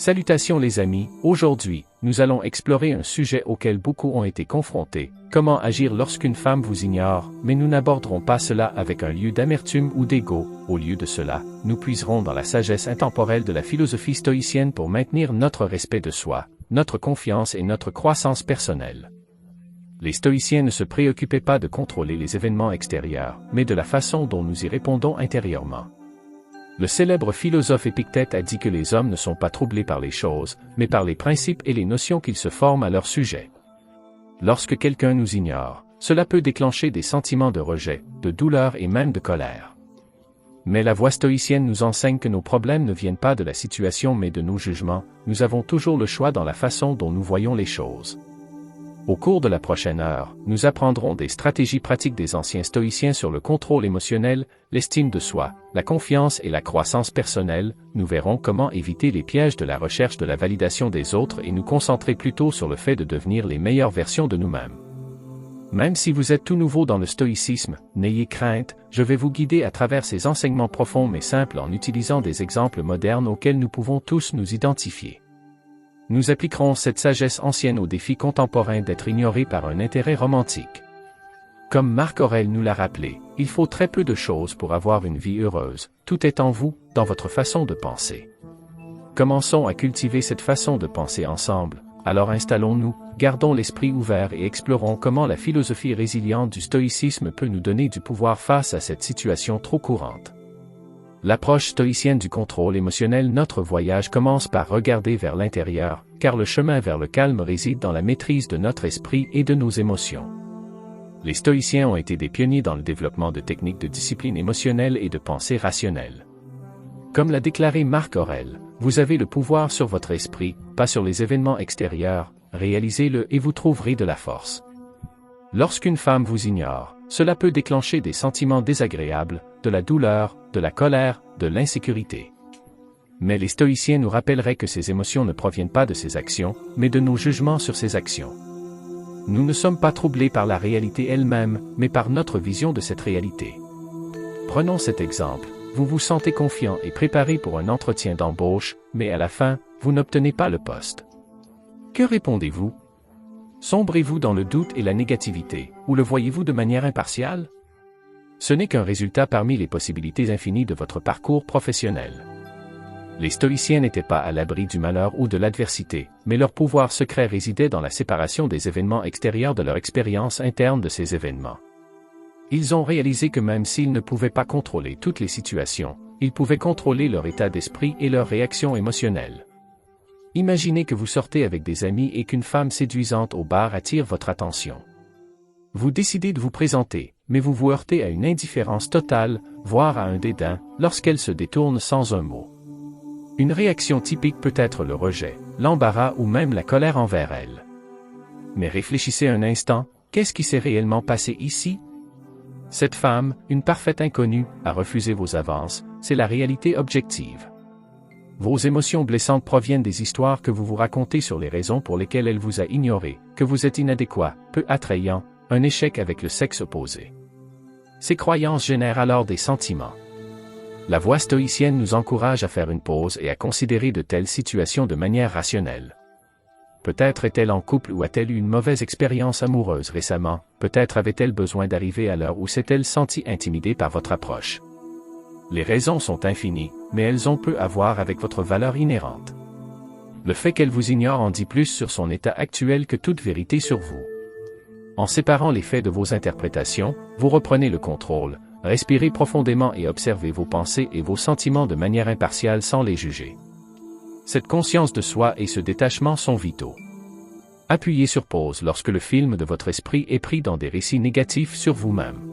Salutations les amis, aujourd'hui, nous allons explorer un sujet auquel beaucoup ont été confrontés, comment agir lorsqu'une femme vous ignore, mais nous n'aborderons pas cela avec un lieu d'amertume ou d'ego, au lieu de cela, nous puiserons dans la sagesse intemporelle de la philosophie stoïcienne pour maintenir notre respect de soi, notre confiance et notre croissance personnelle. Les stoïciens ne se préoccupaient pas de contrôler les événements extérieurs, mais de la façon dont nous y répondons intérieurement. Le célèbre philosophe Épictète a dit que les hommes ne sont pas troublés par les choses, mais par les principes et les notions qu'ils se forment à leur sujet. Lorsque quelqu'un nous ignore, cela peut déclencher des sentiments de rejet, de douleur et même de colère. Mais la voie stoïcienne nous enseigne que nos problèmes ne viennent pas de la situation mais de nos jugements, nous avons toujours le choix dans la façon dont nous voyons les choses. Au cours de la prochaine heure, nous apprendrons des stratégies pratiques des anciens stoïciens sur le contrôle émotionnel, l'estime de soi, la confiance et la croissance personnelle. Nous verrons comment éviter les pièges de la recherche de la validation des autres et nous concentrer plutôt sur le fait de devenir les meilleures versions de nous-mêmes. Même si vous êtes tout nouveau dans le stoïcisme, n'ayez crainte, je vais vous guider à travers ces enseignements profonds mais simples en utilisant des exemples modernes auxquels nous pouvons tous nous identifier. Nous appliquerons cette sagesse ancienne au défi contemporain d'être ignoré par un intérêt romantique. Comme Marc Aurèle nous l'a rappelé, il faut très peu de choses pour avoir une vie heureuse, tout est en vous, dans votre façon de penser. Commençons à cultiver cette façon de penser ensemble, alors installons-nous, gardons l'esprit ouvert et explorons comment la philosophie résiliente du stoïcisme peut nous donner du pouvoir face à cette situation trop courante. L'approche stoïcienne du contrôle émotionnel. Notre voyage commence par regarder vers l'intérieur, car le chemin vers le calme réside dans la maîtrise de notre esprit et de nos émotions. Les stoïciens ont été des pionniers dans le développement de techniques de discipline émotionnelle et de pensée rationnelle. Comme l'a déclaré Marc Aurèle, vous avez le pouvoir sur votre esprit, pas sur les événements extérieurs, réalisez-le et vous trouverez de la force. Lorsqu'une femme vous ignore, cela peut déclencher des sentiments désagréables, de la douleur, de la colère, de l'insécurité. Mais les stoïciens nous rappelleraient que ces émotions ne proviennent pas de ces actions, mais de nos jugements sur ces actions. Nous ne sommes pas troublés par la réalité elle-même, mais par notre vision de cette réalité. Prenons cet exemple, vous vous sentez confiant et préparé pour un entretien d'embauche, mais à la fin, vous n'obtenez pas le poste. Que répondez-vous? Sombrez-vous dans le doute et la négativité, ou le voyez-vous de manière impartiale? Ce n'est qu'un résultat parmi les possibilités infinies de votre parcours professionnel. Les stoïciens n'étaient pas à l'abri du malheur ou de l'adversité, mais leur pouvoir secret résidait dans la séparation des événements extérieurs de leur expérience interne de ces événements. Ils ont réalisé que même s'ils ne pouvaient pas contrôler toutes les situations, ils pouvaient contrôler leur état d'esprit et leurs réactions émotionnelles. Imaginez que vous sortez avec des amis et qu'une femme séduisante au bar attire votre attention. Vous décidez de vous présenter, mais vous vous heurtez à une indifférence totale, voire à un dédain, lorsqu'elle se détourne sans un mot. Une réaction typique peut être le rejet, l'embarras ou même la colère envers elle. Mais réfléchissez un instant, qu'est-ce qui s'est réellement passé ici? Cette femme, une parfaite inconnue, a refusé vos avances, c'est la réalité objective. Vos émotions blessantes proviennent des histoires que vous vous racontez sur les raisons pour lesquelles elle vous a ignoré, que vous êtes inadéquat, peu attrayant, un échec avec le sexe opposé. Ces croyances génèrent alors des sentiments. La voie stoïcienne nous encourage à faire une pause et à considérer de telles situations de manière rationnelle. Peut-être est-elle en couple ou a-t-elle eu une mauvaise expérience amoureuse récemment, peut-être avait-elle besoin d'arriver à l'heure ou s'est-elle sentie intimidée par votre approche. Les raisons sont infinies, mais elles ont peu à voir avec votre valeur inhérente. Le fait qu'elle vous ignore en dit plus sur son état actuel que toute vérité sur vous. En séparant les faits de vos interprétations, vous reprenez le contrôle, respirez profondément et observez vos pensées et vos sentiments de manière impartiale sans les juger. Cette conscience de soi et ce détachement sont vitaux. Appuyez sur pause lorsque le film de votre esprit est pris dans des récits négatifs sur vous-même.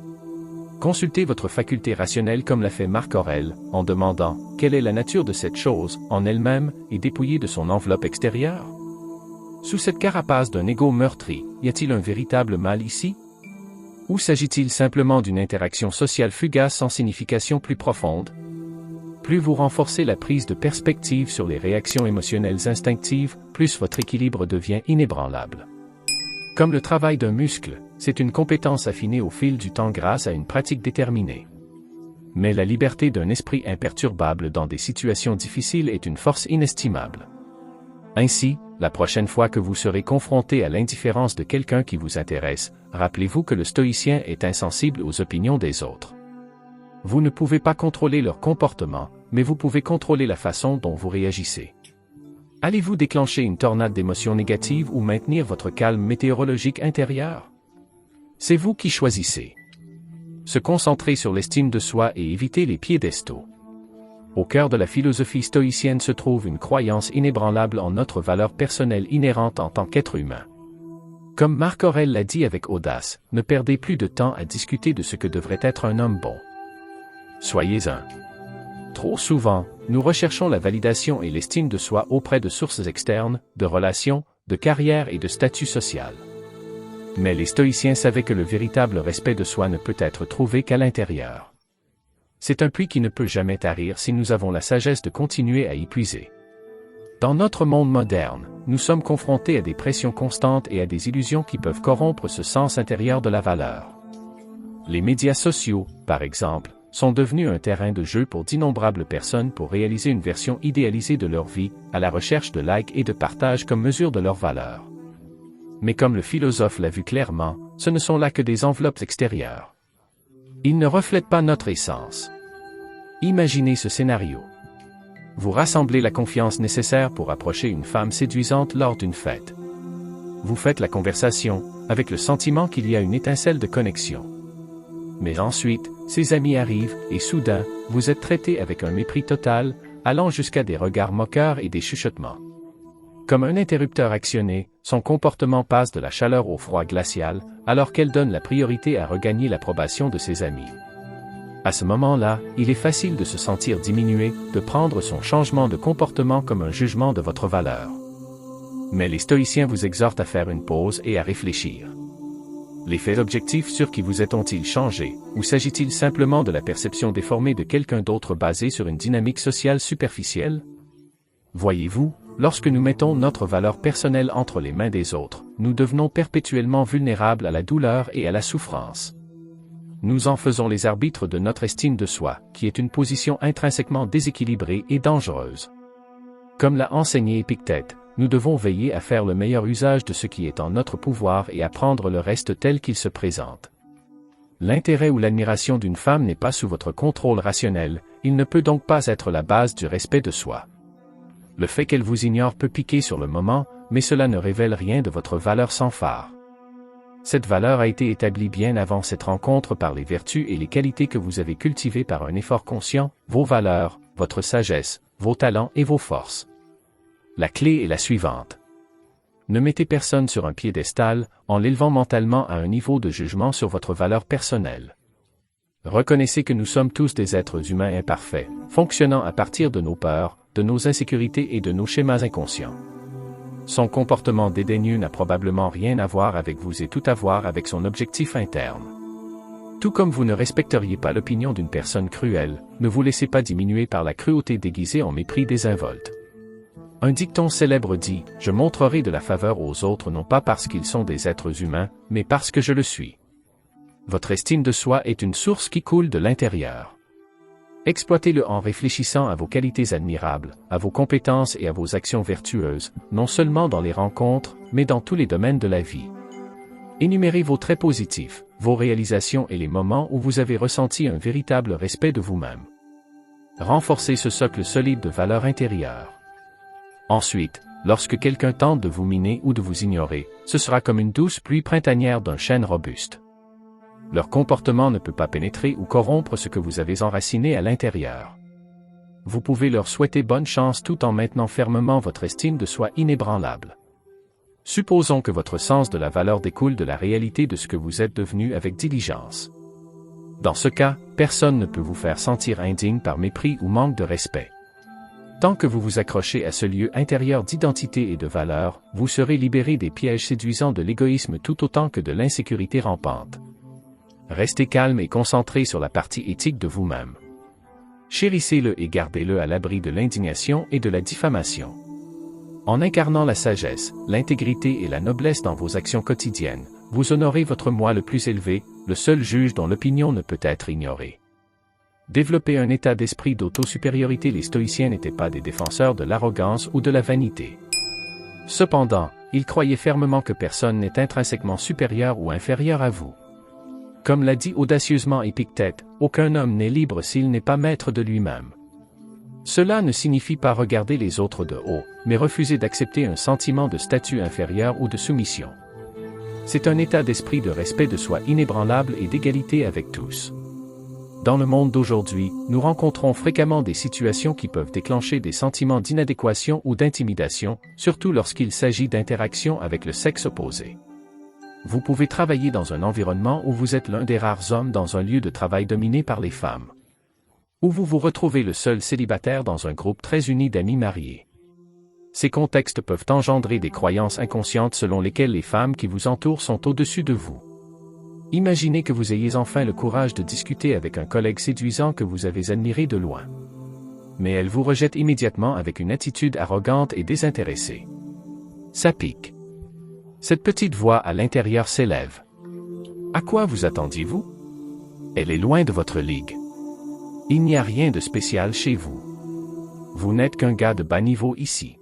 Consultez votre faculté rationnelle comme l'a fait Marc Aurèle, en demandant « Quelle est la nature de cette chose, en elle-même, et dépouillée de son enveloppe extérieure ?» Sous cette carapace d'un ego meurtri, y a-t-il un véritable mal ici? Ou s'agit-il simplement d'une interaction sociale fugace sans signification plus profonde? Plus vous renforcez la prise de perspective sur les réactions émotionnelles instinctives, plus votre équilibre devient inébranlable. Comme le travail d'un muscle, c'est une compétence affinée au fil du temps grâce à une pratique déterminée. Mais la liberté d'un esprit imperturbable dans des situations difficiles est une force inestimable. Ainsi, la prochaine fois que vous serez confronté à l'indifférence de quelqu'un qui vous intéresse, rappelez-vous que le stoïcien est insensible aux opinions des autres. Vous ne pouvez pas contrôler leur comportement, mais vous pouvez contrôler la façon dont vous réagissez. Allez-vous déclencher une tornade d'émotions négatives ou maintenir votre calme météorologique intérieur? C'est vous qui choisissez. Se concentrer sur l'estime de soi et éviter les piédestaux. Au cœur de la philosophie stoïcienne se trouve une croyance inébranlable en notre valeur personnelle inhérente en tant qu'être humain. Comme Marc Aurèle l'a dit avec audace, ne perdez plus de temps à discuter de ce que devrait être un homme bon. Soyez un. Trop souvent, nous recherchons la validation et l'estime de soi auprès de sources externes, de relations, de carrière et de statut social. Mais les stoïciens savaient que le véritable respect de soi ne peut être trouvé qu'à l'intérieur. C'est un puits qui ne peut jamais tarir si nous avons la sagesse de continuer à y puiser. Dans notre monde moderne, nous sommes confrontés à des pressions constantes et à des illusions qui peuvent corrompre ce sens intérieur de la valeur. Les médias sociaux, par exemple, sont devenus un terrain de jeu pour d'innombrables personnes pour réaliser une version idéalisée de leur vie, à la recherche de likes et de partages comme mesure de leur valeur. Mais comme le philosophe l'a vu clairement, ce ne sont là que des enveloppes extérieures. Ils ne reflètent pas notre essence. Imaginez ce scénario. Vous rassemblez la confiance nécessaire pour approcher une femme séduisante lors d'une fête. Vous faites la conversation, avec le sentiment qu'il y a une étincelle de connexion. Mais ensuite, ses amis arrivent, et soudain, vous êtes traité avec un mépris total, allant jusqu'à des regards moqueurs et des chuchotements. Comme un interrupteur actionné, son comportement passe de la chaleur au froid glacial, alors qu'elle donne la priorité à regagner l'approbation de ses amis. À ce moment-là, il est facile de se sentir diminué, de prendre son changement de comportement comme un jugement de votre valeur. Mais les stoïciens vous exhortent à faire une pause et à réfléchir. Les faits objectifs sur qui vous êtes ont-ils changé, ou s'agit-il simplement de la perception déformée de quelqu'un d'autre basée sur une dynamique sociale superficielle? Voyez-vous, lorsque nous mettons notre valeur personnelle entre les mains des autres, nous devenons perpétuellement vulnérables à la douleur et à la souffrance. Nous en faisons les arbitres de notre estime de soi, qui est une position intrinsèquement déséquilibrée et dangereuse. Comme l'a enseigné Épictète, nous devons veiller à faire le meilleur usage de ce qui est en notre pouvoir et à prendre le reste tel qu'il se présente. L'intérêt ou l'admiration d'une femme n'est pas sous votre contrôle rationnel, il ne peut donc pas être la base du respect de soi. Le fait qu'elle vous ignore peut piquer sur le moment, mais cela ne révèle rien de votre valeur sans phare. Cette valeur a été établie bien avant cette rencontre par les vertus et les qualités que vous avez cultivées par un effort conscient, vos valeurs, votre sagesse, vos talents et vos forces. La clé est la suivante. Ne mettez personne sur un piédestal, en l'élevant mentalement à un niveau de jugement sur votre valeur personnelle. Reconnaissez que nous sommes tous des êtres humains imparfaits, fonctionnant à partir de nos peurs, de nos insécurités et de nos schémas inconscients. Son comportement dédaigneux n'a probablement rien à voir avec vous et tout à voir avec son objectif interne. Tout comme vous ne respecteriez pas l'opinion d'une personne cruelle, ne vous laissez pas diminuer par la cruauté déguisée en mépris désinvolte. Un dicton célèbre dit « Je montrerai de la faveur aux autres non pas parce qu'ils sont des êtres humains, mais parce que je le suis ». Votre estime de soi est une source qui coule de l'intérieur. Exploitez-le en réfléchissant à vos qualités admirables, à vos compétences et à vos actions vertueuses, non seulement dans les rencontres, mais dans tous les domaines de la vie. Énumérez vos traits positifs, vos réalisations et les moments où vous avez ressenti un véritable respect de vous-même. Renforcez ce socle solide de valeur intérieure. Ensuite, lorsque quelqu'un tente de vous miner ou de vous ignorer, ce sera comme une douce pluie printanière d'un chêne robuste. Leur comportement ne peut pas pénétrer ou corrompre ce que vous avez enraciné à l'intérieur. Vous pouvez leur souhaiter bonne chance tout en maintenant fermement votre estime de soi inébranlable. Supposons que votre sens de la valeur découle de la réalité de ce que vous êtes devenu avec diligence. Dans ce cas, personne ne peut vous faire sentir indigne par mépris ou manque de respect. Tant que vous vous accrochez à ce lieu intérieur d'identité et de valeur, vous serez libéré des pièges séduisants de l'égoïsme tout autant que de l'insécurité rampante. Restez calme et concentré sur la partie éthique de vous-même. Chérissez-le et gardez-le à l'abri de l'indignation et de la diffamation. En incarnant la sagesse, l'intégrité et la noblesse dans vos actions quotidiennes, vous honorez votre moi le plus élevé, le seul juge dont l'opinion ne peut être ignorée. Développer un état d'esprit d'autosupériorité. Les stoïciens n'étaient pas des défenseurs de l'arrogance ou de la vanité. Cependant, il croyait fermement que personne n'est intrinsèquement supérieur ou inférieur à vous. Comme l'a dit audacieusement Épictète, aucun homme n'est libre s'il n'est pas maître de lui-même. Cela ne signifie pas regarder les autres de haut, mais refuser d'accepter un sentiment de statut inférieur ou de soumission. C'est un état d'esprit de respect de soi inébranlable et d'égalité avec tous. Dans le monde d'aujourd'hui, nous rencontrons fréquemment des situations qui peuvent déclencher des sentiments d'inadéquation ou d'intimidation, surtout lorsqu'il s'agit d'interactions avec le sexe opposé. Vous pouvez travailler dans un environnement où vous êtes l'un des rares hommes dans un lieu de travail dominé par les femmes. Ou vous vous retrouvez le seul célibataire dans un groupe très uni d'amis mariés. Ces contextes peuvent engendrer des croyances inconscientes selon lesquelles les femmes qui vous entourent sont au-dessus de vous. Imaginez que vous ayez enfin le courage de discuter avec un collègue séduisant que vous avez admiré de loin. Mais elle vous rejette immédiatement avec une attitude arrogante et désintéressée. Ça pique. Cette petite voix à l'intérieur s'élève. À quoi vous attendiez-vous? Elle est loin de votre ligue. Il n'y a rien de spécial chez vous. Vous n'êtes qu'un gars de bas niveau ici.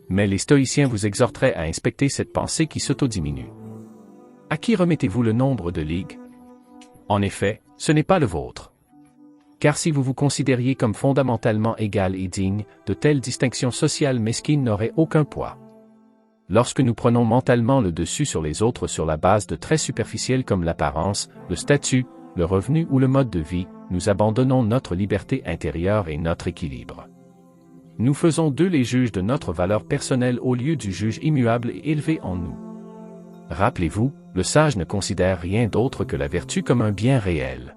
Mais les stoïciens vous exhorteraient à inspecter cette pensée qui s'autodiminue. À qui remettez-vous le nombre de ligues? En effet, ce n'est pas le vôtre. Car si vous vous considériez comme fondamentalement égal et digne, de telles distinctions sociales mesquines n'auraient aucun poids. Lorsque nous prenons mentalement le dessus sur les autres sur la base de traits superficiels comme l'apparence, le statut, le revenu ou le mode de vie, nous abandonnons notre liberté intérieure et notre équilibre. Nous faisons d'eux les juges de notre valeur personnelle au lieu du juge immuable et élevé en nous. Rappelez-vous, le sage ne considère rien d'autre que la vertu comme un bien réel.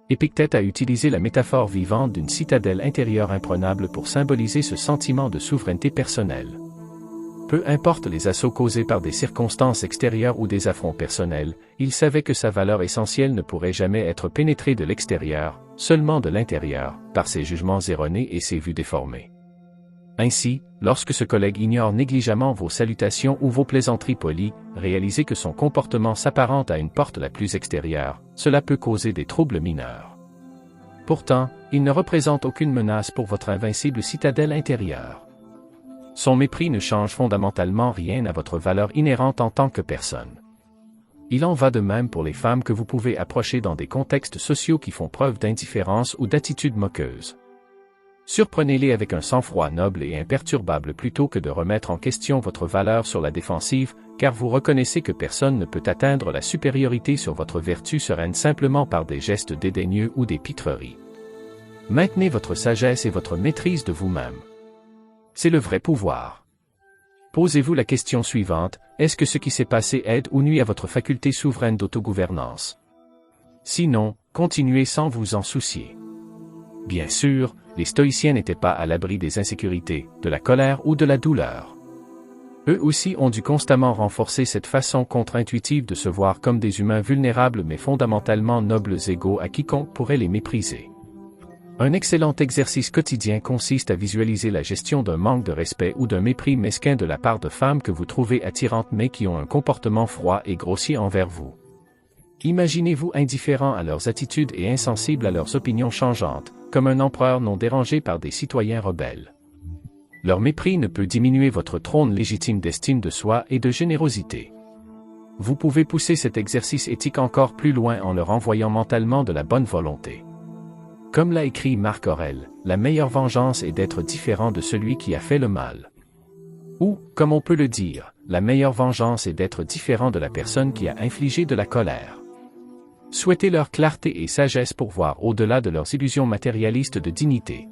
Épictète a utilisé la métaphore vivante d'une citadelle intérieure imprenable pour symboliser ce sentiment de souveraineté personnelle. Peu importe les assauts causés par des circonstances extérieures ou des affronts personnels, il savait que sa valeur essentielle ne pourrait jamais être pénétrée de l'extérieur, seulement de l'intérieur, par ses jugements erronés et ses vues déformées. Ainsi, lorsque ce collègue ignore négligemment vos salutations ou vos plaisanteries polies, réalisez que son comportement s'apparente à une porte la plus extérieure, cela peut causer des troubles mineurs. Pourtant, il ne représente aucune menace pour votre invincible citadelle intérieure. Son mépris ne change fondamentalement rien à votre valeur inhérente en tant que personne. Il en va de même pour les femmes que vous pouvez approcher dans des contextes sociaux qui font preuve d'indifférence ou d'attitude moqueuse. Surprenez-les avec un sang-froid noble et imperturbable plutôt que de remettre en question votre valeur sur la défensive, car vous reconnaissez que personne ne peut atteindre la supériorité sur votre vertu sereine simplement par des gestes dédaigneux ou des pitreries. Maintenez votre sagesse et votre maîtrise de vous-même. C'est le vrai pouvoir. Posez-vous la question suivante, est-ce que ce qui s'est passé aide ou nuit à votre faculté souveraine d'autogouvernance? Sinon, continuez sans vous en soucier. Bien sûr, les stoïciens n'étaient pas à l'abri des insécurités, de la colère ou de la douleur. Eux aussi ont dû constamment renforcer cette façon contre-intuitive de se voir comme des humains vulnérables mais fondamentalement nobles égaux à quiconque pourrait les mépriser. Un excellent exercice quotidien consiste à visualiser la gestion d'un manque de respect ou d'un mépris mesquin de la part de femmes que vous trouvez attirantes mais qui ont un comportement froid et grossier envers vous. Imaginez-vous indifférent à leurs attitudes et insensible à leurs opinions changeantes, comme un empereur non dérangé par des citoyens rebelles. Leur mépris ne peut diminuer votre trône légitime d'estime de soi et de générosité. Vous pouvez pousser cet exercice éthique encore plus loin en leur envoyant mentalement de la bonne volonté. Comme l'a écrit Marc Aurèle, la meilleure vengeance est d'être différent de celui qui a fait le mal. Ou, comme on peut le dire, la meilleure vengeance est d'être différent de la personne qui a infligé de la colère. Souhaitez leur clarté et sagesse pour voir au-delà de leurs illusions matérialistes de dignité.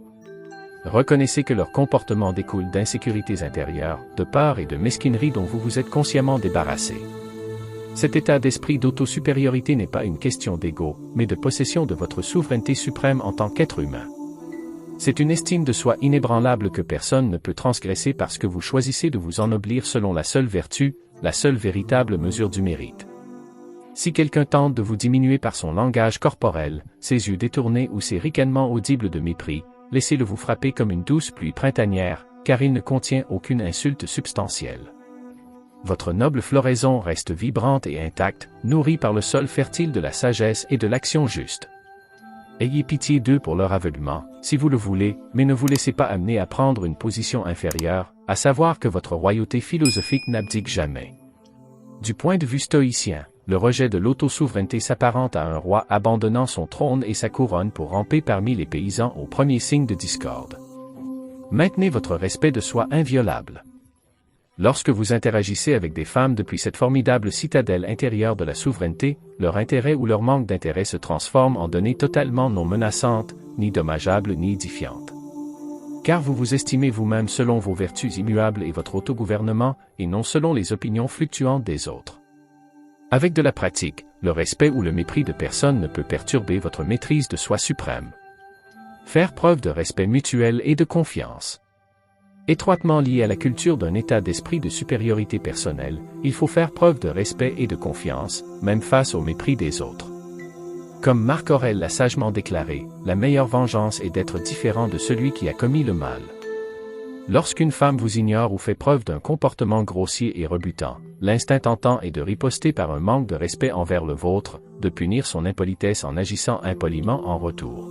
Reconnaissez que leur comportement découle d'insécurités intérieures, de peur et de mesquinerie dont vous vous êtes consciemment débarrassé. Cet état d'esprit d'autosupériorité n'est pas une question d'ego, mais de possession de votre souveraineté suprême en tant qu'être humain. C'est une estime de soi inébranlable que personne ne peut transgresser parce que vous choisissez de vous ennoblir selon la seule vertu, la seule véritable mesure du mérite. Si quelqu'un tente de vous diminuer par son langage corporel, ses yeux détournés ou ses ricanements audibles de mépris, laissez-le vous frapper comme une douce pluie printanière, car il ne contient aucune insulte substantielle. Votre noble floraison reste vibrante et intacte, nourrie par le sol fertile de la sagesse et de l'action juste. Ayez pitié d'eux pour leur aveuglement, si vous le voulez, mais ne vous laissez pas amener à prendre une position inférieure, à savoir que votre royauté philosophique n'abdique jamais. Du point de vue stoïcien, le rejet de l'autosouveraineté s'apparente à un roi abandonnant son trône et sa couronne pour ramper parmi les paysans au premier signe de discorde. Maintenez votre respect de soi inviolable. Lorsque vous interagissez avec des femmes depuis cette formidable citadelle intérieure de la souveraineté, leur intérêt ou leur manque d'intérêt se transforme en données totalement non menaçantes, ni dommageables ni édifiantes. Car vous vous estimez vous-même selon vos vertus immuables et votre autogouvernement, et non selon les opinions fluctuantes des autres. Avec de la pratique, le respect ou le mépris de personne ne peut perturber votre maîtrise de soi suprême. Faire preuve de respect mutuel et de confiance. Étroitement lié à la culture d'un état d'esprit de supériorité personnelle, il faut faire preuve de respect et de confiance, même face au mépris des autres. Comme Marc Aurèle l'a sagement déclaré, la meilleure vengeance est d'être différent de celui qui a commis le mal. Lorsqu'une femme vous ignore ou fait preuve d'un comportement grossier et rebutant, l'instinct tentant est de riposter par un manque de respect envers le vôtre, de punir son impolitesse en agissant impoliment en retour.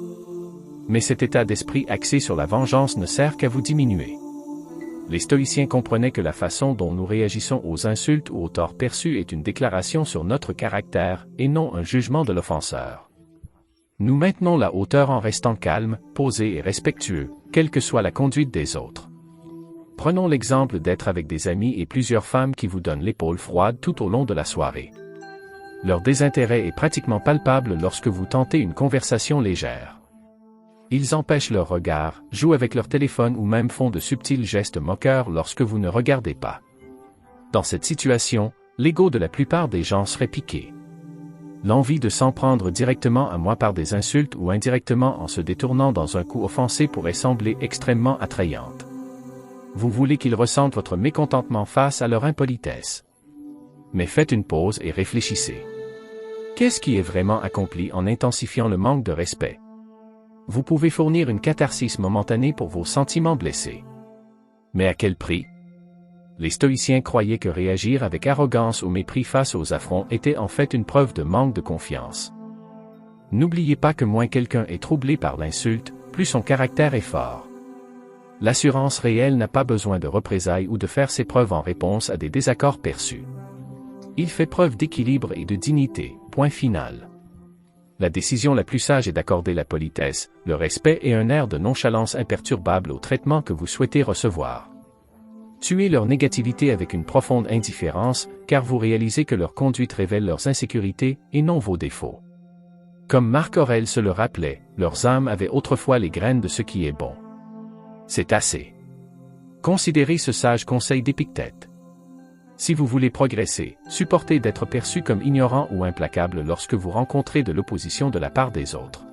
Mais cet état d'esprit axé sur la vengeance ne sert qu'à vous diminuer. Les stoïciens comprenaient que la façon dont nous réagissons aux insultes ou aux torts perçus est une déclaration sur notre caractère, et non un jugement de l'offenseur. Nous maintenons la hauteur en restant calmes, posés et respectueux, quelle que soit la conduite des autres. Prenons l'exemple d'être avec des amis et plusieurs femmes qui vous donnent l'épaule froide tout au long de la soirée. Leur désintérêt est pratiquement palpable lorsque vous tentez une conversation légère. Ils empêchent leur regard, jouent avec leur téléphone ou même font de subtils gestes moqueurs lorsque vous ne regardez pas. Dans cette situation, l'ego de la plupart des gens serait piqué. L'envie de s'en prendre directement à moi par des insultes ou indirectement en se détournant dans un coup offensé pourrait sembler extrêmement attrayante. Vous voulez qu'ils ressentent votre mécontentement face à leur impolitesse. Mais faites une pause et réfléchissez. Qu'est-ce qui est vraiment accompli en intensifiant le manque de respect? Vous pouvez fournir une catharsis momentanée pour vos sentiments blessés. Mais à quel prix? Les stoïciens croyaient que réagir avec arrogance ou mépris face aux affronts était en fait une preuve de manque de confiance. N'oubliez pas que moins quelqu'un est troublé par l'insulte, plus son caractère est fort. L'assurance réelle n'a pas besoin de représailles ou de faire ses preuves en réponse à des désaccords perçus. Il fait preuve d'équilibre et de dignité, point final. La décision la plus sage est d'accorder la politesse, le respect et un air de nonchalance imperturbable au traitement que vous souhaitez recevoir. Tuez leur négativité avec une profonde indifférence, car vous réalisez que leur conduite révèle leurs insécurités et non vos défauts. Comme Marc Aurèle se le rappelait, leurs âmes avaient autrefois les graines de ce qui est bon. C'est assez. Considérez ce sage conseil d'Épictète. Si vous voulez progresser, supportez d'être perçu comme ignorant ou implacable lorsque vous rencontrez de l'opposition de la part des autres.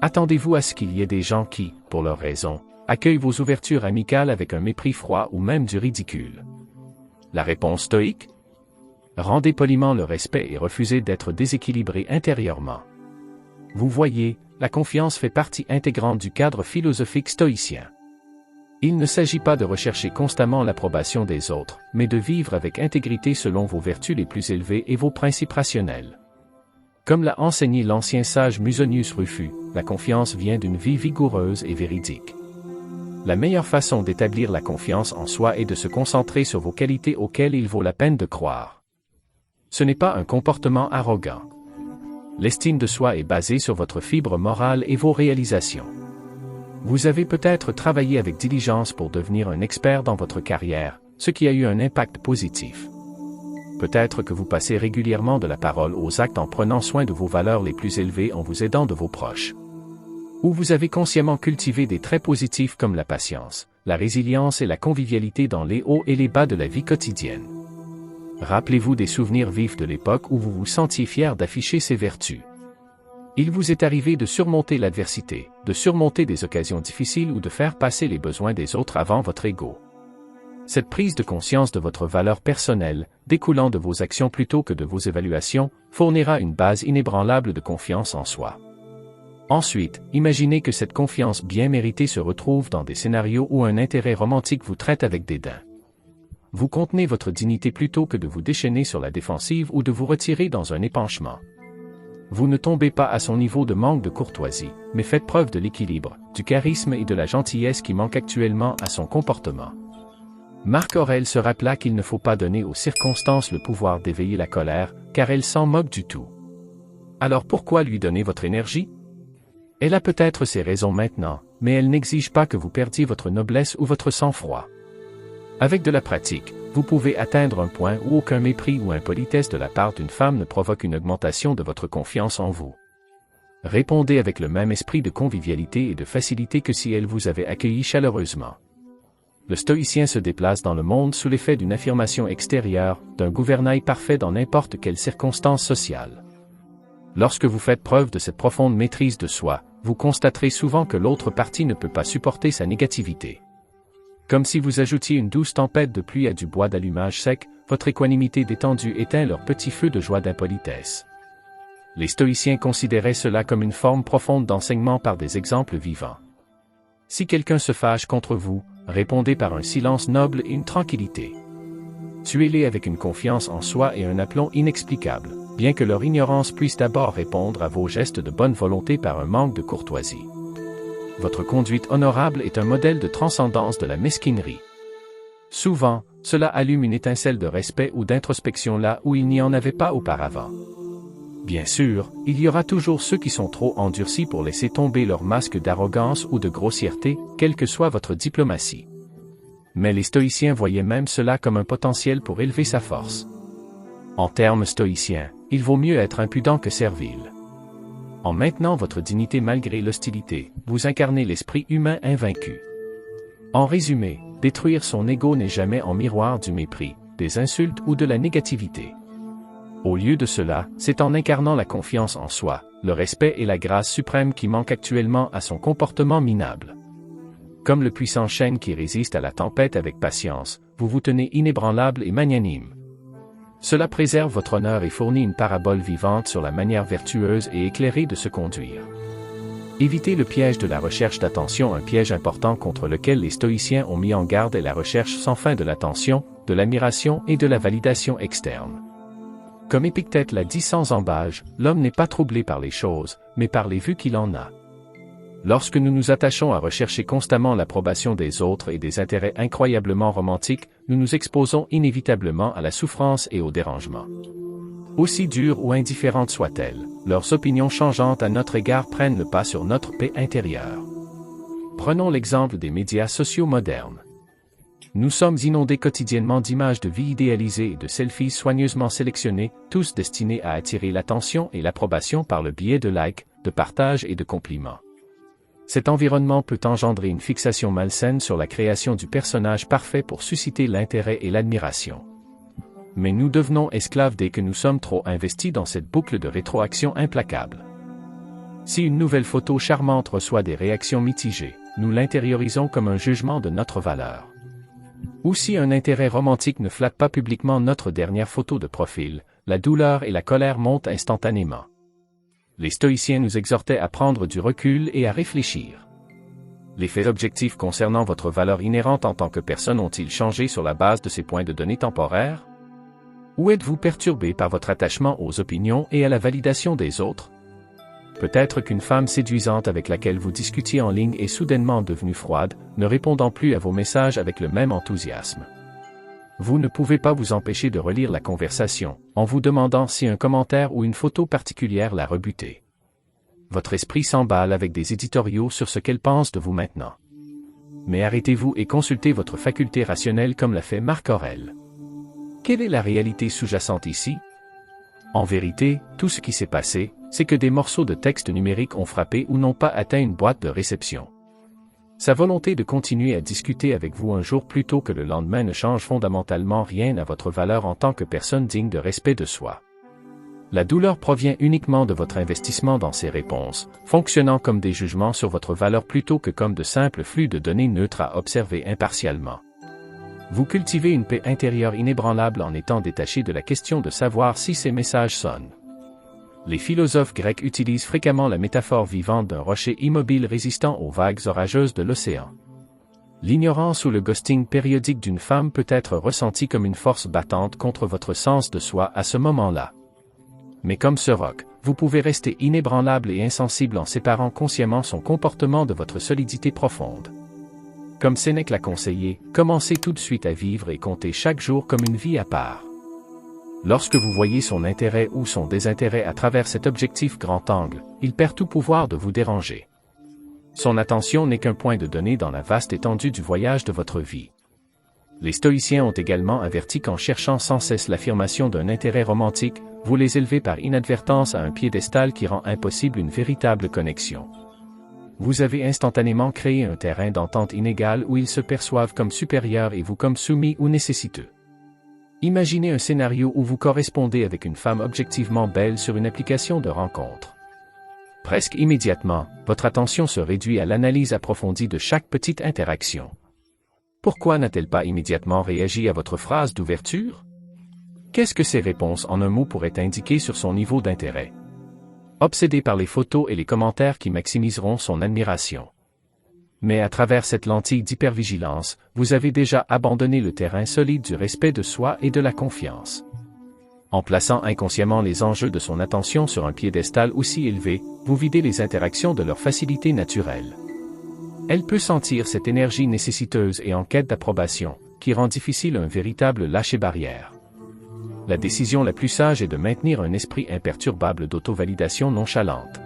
Attendez-vous à ce qu'il y ait des gens qui, pour leurs raisons, accueillent vos ouvertures amicales avec un mépris froid ou même du ridicule. La réponse stoïque? Rendez poliment le respect et refusez d'être déséquilibré intérieurement. Vous voyez, la confiance fait partie intégrante du cadre philosophique stoïcien. Il ne s'agit pas de rechercher constamment l'approbation des autres, mais de vivre avec intégrité selon vos vertus les plus élevées et vos principes rationnels. Comme l'a enseigné l'ancien sage Musonius Rufus, la confiance vient d'une vie vigoureuse et véridique. La meilleure façon d'établir la confiance en soi est de se concentrer sur vos qualités auxquelles il vaut la peine de croire. Ce n'est pas un comportement arrogant. L'estime de soi est basée sur votre fibre morale et vos réalisations. Vous avez peut-être travaillé avec diligence pour devenir un expert dans votre carrière, ce qui a eu un impact positif. Peut-être que vous passez régulièrement de la parole aux actes en prenant soin de vos valeurs les plus élevées en vous aidant de vos proches. Ou vous avez consciemment cultivé des traits positifs comme la patience, la résilience et la convivialité dans les hauts et les bas de la vie quotidienne. Rappelez-vous des souvenirs vifs de l'époque où vous vous sentiez fier d'afficher ces vertus. Il vous est arrivé de surmonter l'adversité, de surmonter des occasions difficiles ou de faire passer les besoins des autres avant votre ego. Cette prise de conscience de votre valeur personnelle, découlant de vos actions plutôt que de vos évaluations, fournira une base inébranlable de confiance en soi. Ensuite, imaginez que cette confiance bien méritée se retrouve dans des scénarios où un intérêt romantique vous traite avec dédain. Vous contenez votre dignité plutôt que de vous déchaîner sur la défensive ou de vous retirer dans un épanchement. Vous ne tombez pas à son niveau de manque de courtoisie, mais faites preuve de l'équilibre, du charisme et de la gentillesse qui manquent actuellement à son comportement. Marc Aurèle se rappela qu'il ne faut pas donner aux circonstances le pouvoir d'éveiller la colère, car elle s'en moque du tout. Alors pourquoi lui donner votre énergie? Elle a peut-être ses raisons maintenant, mais elle n'exige pas que vous perdiez votre noblesse ou votre sang-froid. Avec de la pratique, vous pouvez atteindre un point où aucun mépris ou impolitesse de la part d'une femme ne provoque une augmentation de votre confiance en vous. Répondez avec le même esprit de convivialité et de facilité que si elle vous avait accueilli chaleureusement. Le stoïcien se déplace dans le monde sous l'effet d'une affirmation extérieure, d'un gouvernail parfait dans n'importe quelle circonstance sociale. Lorsque vous faites preuve de cette profonde maîtrise de soi, vous constaterez souvent que l'autre partie ne peut pas supporter sa négativité. Comme si vous ajoutiez une douce tempête de pluie à du bois d'allumage sec, votre équanimité détendue éteint leur petit feu de joie d'impolitesse. Les stoïciens considéraient cela comme une forme profonde d'enseignement par des exemples vivants. Si quelqu'un se fâche contre vous, répondez par un silence noble et une tranquillité. Tuez-les avec une confiance en soi et un aplomb inexplicable, bien que leur ignorance puisse d'abord répondre à vos gestes de bonne volonté par un manque de courtoisie. Votre conduite honorable est un modèle de transcendance de la mesquinerie. Souvent, cela allume une étincelle de respect ou d'introspection là où il n'y en avait pas auparavant. Bien sûr, il y aura toujours ceux qui sont trop endurcis pour laisser tomber leur masque d'arrogance ou de grossièreté, quelle que soit votre diplomatie. Mais les stoïciens voyaient même cela comme un potentiel pour élever sa force. En termes stoïciens, il vaut mieux être impudent que servile. En maintenant votre dignité malgré l'hostilité, vous incarnez l'esprit humain invaincu. En résumé, détruire son ego n'est jamais en miroir du mépris, des insultes ou de la négativité. Au lieu de cela, c'est en incarnant la confiance en soi, le respect et la grâce suprême qui manquent actuellement à son comportement minable. Comme le puissant chêne qui résiste à la tempête avec patience, vous vous tenez inébranlable et magnanime. Cela préserve votre honneur et fournit une parabole vivante sur la manière vertueuse et éclairée de se conduire. Évitez le piège de la recherche d'attention. Un piège important contre lequel les stoïciens ont mis en garde est la recherche sans fin de l'attention, de l'admiration et de la validation externe. Comme Épictète l'a dit sans embâge, l'homme n'est pas troublé par les choses, mais par les vues qu'il en a. Lorsque nous nous attachons à rechercher constamment l'approbation des autres et des intérêts incroyablement romantiques, nous nous exposons inévitablement à la souffrance et au dérangement. Aussi dures ou indifférentes soient-elles, leurs opinions changeantes à notre égard prennent le pas sur notre paix intérieure. Prenons l'exemple des médias sociaux modernes. Nous sommes inondés quotidiennement d'images de vie idéalisées et de selfies soigneusement sélectionnés, tous destinés à attirer l'attention et l'approbation par le biais de likes, de partages et de compliments. Cet environnement peut engendrer une fixation malsaine sur la création du personnage parfait pour susciter l'intérêt et l'admiration. Mais nous devenons esclaves dès que nous sommes trop investis dans cette boucle de rétroaction implacable. Si une nouvelle photo charmante reçoit des réactions mitigées, nous l'intériorisons comme un jugement de notre valeur. Ou si un intérêt romantique ne flatte pas publiquement notre dernière photo de profil, la douleur et la colère montent instantanément. Les stoïciens nous exhortaient à prendre du recul et à réfléchir. Les faits objectifs concernant votre valeur inhérente en tant que personne ont-ils changé sur la base de ces points de données temporaires? Ou êtes-vous perturbé par votre attachement aux opinions et à la validation des autres? Peut-être qu'une femme séduisante avec laquelle vous discutiez en ligne est soudainement devenue froide, ne répondant plus à vos messages avec le même enthousiasme. Vous ne pouvez pas vous empêcher de relire la conversation, en vous demandant si un commentaire ou une photo particulière l'a rebuté. Votre esprit s'emballe avec des éditoriaux sur ce qu'elle pense de vous maintenant. Mais arrêtez-vous et consultez votre faculté rationnelle comme l'a fait Marc Aurèle. Quelle est la réalité sous-jacente ici? En vérité, tout ce qui s'est passé, c'est que des morceaux de texte numérique ont frappé ou n'ont pas atteint une boîte de réception. Sa volonté de continuer à discuter avec vous un jour plus tôt que le lendemain ne change fondamentalement rien à votre valeur en tant que personne digne de respect de soi. La douleur provient uniquement de votre investissement dans ces réponses, fonctionnant comme des jugements sur votre valeur plutôt que comme de simples flux de données neutres à observer impartialement. Vous cultivez une paix intérieure inébranlable en étant détaché de la question de savoir si ces messages sonnent. Les philosophes grecs utilisent fréquemment la métaphore vivante d'un rocher immobile résistant aux vagues orageuses de l'océan. L'ignorance ou le ghosting périodique d'une femme peut être ressenti comme une force battante contre votre sens de soi à ce moment-là. Mais comme ce roc, vous pouvez rester inébranlable et insensible en séparant consciemment son comportement de votre solidité profonde. Comme Sénèque l'a conseillé, commencez tout de suite à vivre et comptez chaque jour comme une vie à part. Lorsque vous voyez son intérêt ou son désintérêt à travers cet objectif grand angle, il perd tout pouvoir de vous déranger. Son attention n'est qu'un point de données dans la vaste étendue du voyage de votre vie. Les stoïciens ont également averti qu'en cherchant sans cesse l'affirmation d'un intérêt romantique, vous les élevez par inadvertance à un piédestal qui rend impossible une véritable connexion. Vous avez instantanément créé un terrain d'entente inégale où ils se perçoivent comme supérieurs et vous comme soumis ou nécessiteux. Imaginez un scénario où vous correspondez avec une femme objectivement belle sur une application de rencontre. Presque immédiatement, votre attention se réduit à l'analyse approfondie de chaque petite interaction. Pourquoi n'a-t-elle pas immédiatement réagi à votre phrase d'ouverture? Qu'est-ce que ces réponses en un mot pourraient indiquer sur son niveau d'intérêt? Obsédé par les photos et les commentaires qui maximiseront son admiration. Mais à travers cette lentille d'hypervigilance, vous avez déjà abandonné le terrain solide du respect de soi et de la confiance. En plaçant inconsciemment les enjeux de son attention sur un piédestal aussi élevé, vous videz les interactions de leur facilité naturelle. Elle peut sentir cette énergie nécessiteuse et en quête d'approbation, qui rend difficile un véritable lâcher-barrière. La décision la plus sage est de maintenir un esprit imperturbable d'auto-validation nonchalante.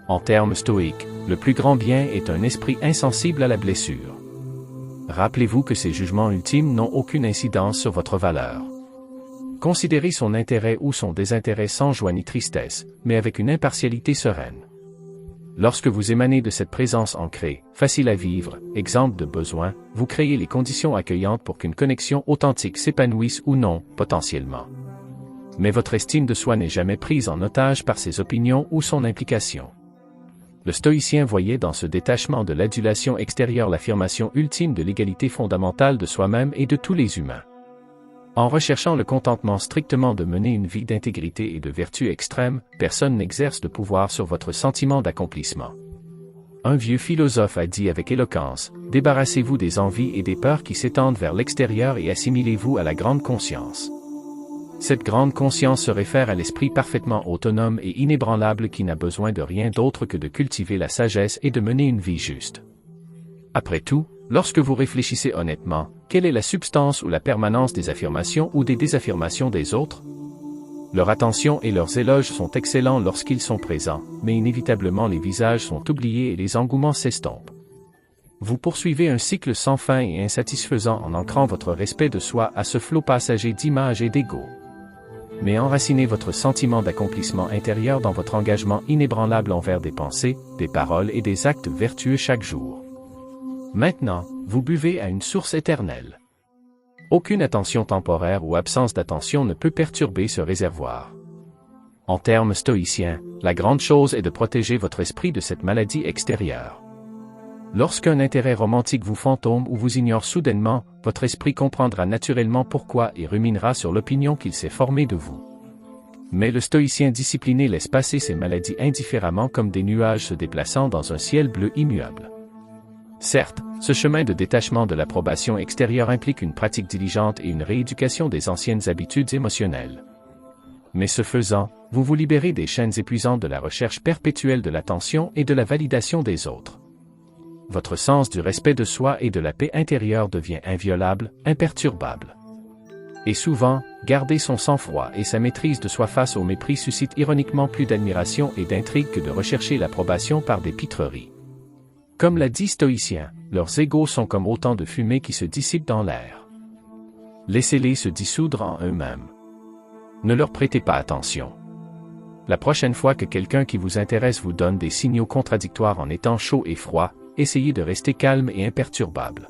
En termes stoïques, le plus grand bien est un esprit insensible à la blessure. Rappelez-vous que ces jugements ultimes n'ont aucune incidence sur votre valeur. Considérez son intérêt ou son désintérêt sans joie ni tristesse, mais avec une impartialité sereine. Lorsque vous émanez de cette présence ancrée, facile à vivre, exempte de besoin, vous créez les conditions accueillantes pour qu'une connexion authentique s'épanouisse ou non, potentiellement. Mais votre estime de soi n'est jamais prise en otage par ses opinions ou son implication. Le stoïcien voyait dans ce détachement de l'adulation extérieure l'affirmation ultime de l'égalité fondamentale de soi-même et de tous les humains. En recherchant le contentement strictement de mener une vie d'intégrité et de vertu extrême, personne n'exerce de pouvoir sur votre sentiment d'accomplissement. Un vieux philosophe a dit avec éloquence, « Débarrassez-vous des envies et des peurs qui s'étendent vers l'extérieur et assimilez-vous à la grande conscience. » Cette grande conscience se réfère à l'esprit parfaitement autonome et inébranlable qui n'a besoin de rien d'autre que de cultiver la sagesse et de mener une vie juste. Après tout, lorsque vous réfléchissez honnêtement, quelle est la substance ou la permanence des affirmations ou des désaffirmations des autres? Leur attention et leurs éloges sont excellents lorsqu'ils sont présents, mais inévitablement les visages sont oubliés et les engouements s'estompent. Vous poursuivez un cycle sans fin et insatisfaisant en ancrant votre respect de soi à ce flot passager d'images et d'ego. Mais enracinez votre sentiment d'accomplissement intérieur dans votre engagement inébranlable envers des pensées, des paroles et des actes vertueux chaque jour. Maintenant, vous buvez à une source éternelle. Aucune attention temporaire ou absence d'attention ne peut perturber ce réservoir. En termes stoïciens, la grande chose est de protéger votre esprit de cette maladie extérieure. Lorsqu'un intérêt romantique vous fantôme ou vous ignore soudainement, votre esprit comprendra naturellement pourquoi et ruminera sur l'opinion qu'il s'est formée de vous. Mais le stoïcien discipliné laisse passer ces maladies indifféremment comme des nuages se déplaçant dans un ciel bleu immuable. Certes, ce chemin de détachement de l'approbation extérieure implique une pratique diligente et une rééducation des anciennes habitudes émotionnelles. Mais ce faisant, vous vous libérez des chaînes épuisantes de la recherche perpétuelle de l'attention et de la validation des autres. Votre sens du respect de soi et de la paix intérieure devient inviolable, imperturbable. Et souvent, garder son sang-froid et sa maîtrise de soi face au mépris suscite ironiquement plus d'admiration et d'intrigue que de rechercher l'approbation par des pitreries. Comme l'a dit Stoïcien, leurs égos sont comme autant de fumée qui se dissipe dans l'air. Laissez-les se dissoudre en eux-mêmes. Ne leur prêtez pas attention. La prochaine fois que quelqu'un qui vous intéresse vous donne des signaux contradictoires en étant chaud et froid, essayez de rester calme et imperturbable.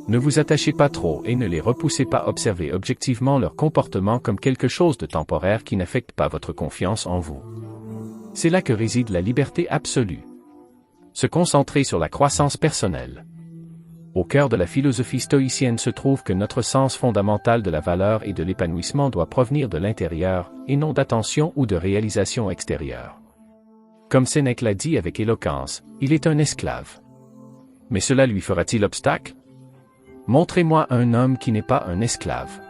Ne vous attachez pas trop et ne les repoussez pas, observez objectivement leur comportement comme quelque chose de temporaire qui n'affecte pas votre confiance en vous. C'est là que réside la liberté absolue. Se concentrer sur la croissance personnelle. Au cœur de la philosophie stoïcienne se trouve que notre sens fondamental de la valeur et de l'épanouissement doit provenir de l'intérieur, et non d'attention ou de réalisation extérieure. Comme Sénèque l'a dit avec éloquence, il est un esclave. Mais cela lui fera-t-il obstacle? Montrez-moi un homme qui n'est pas un esclave.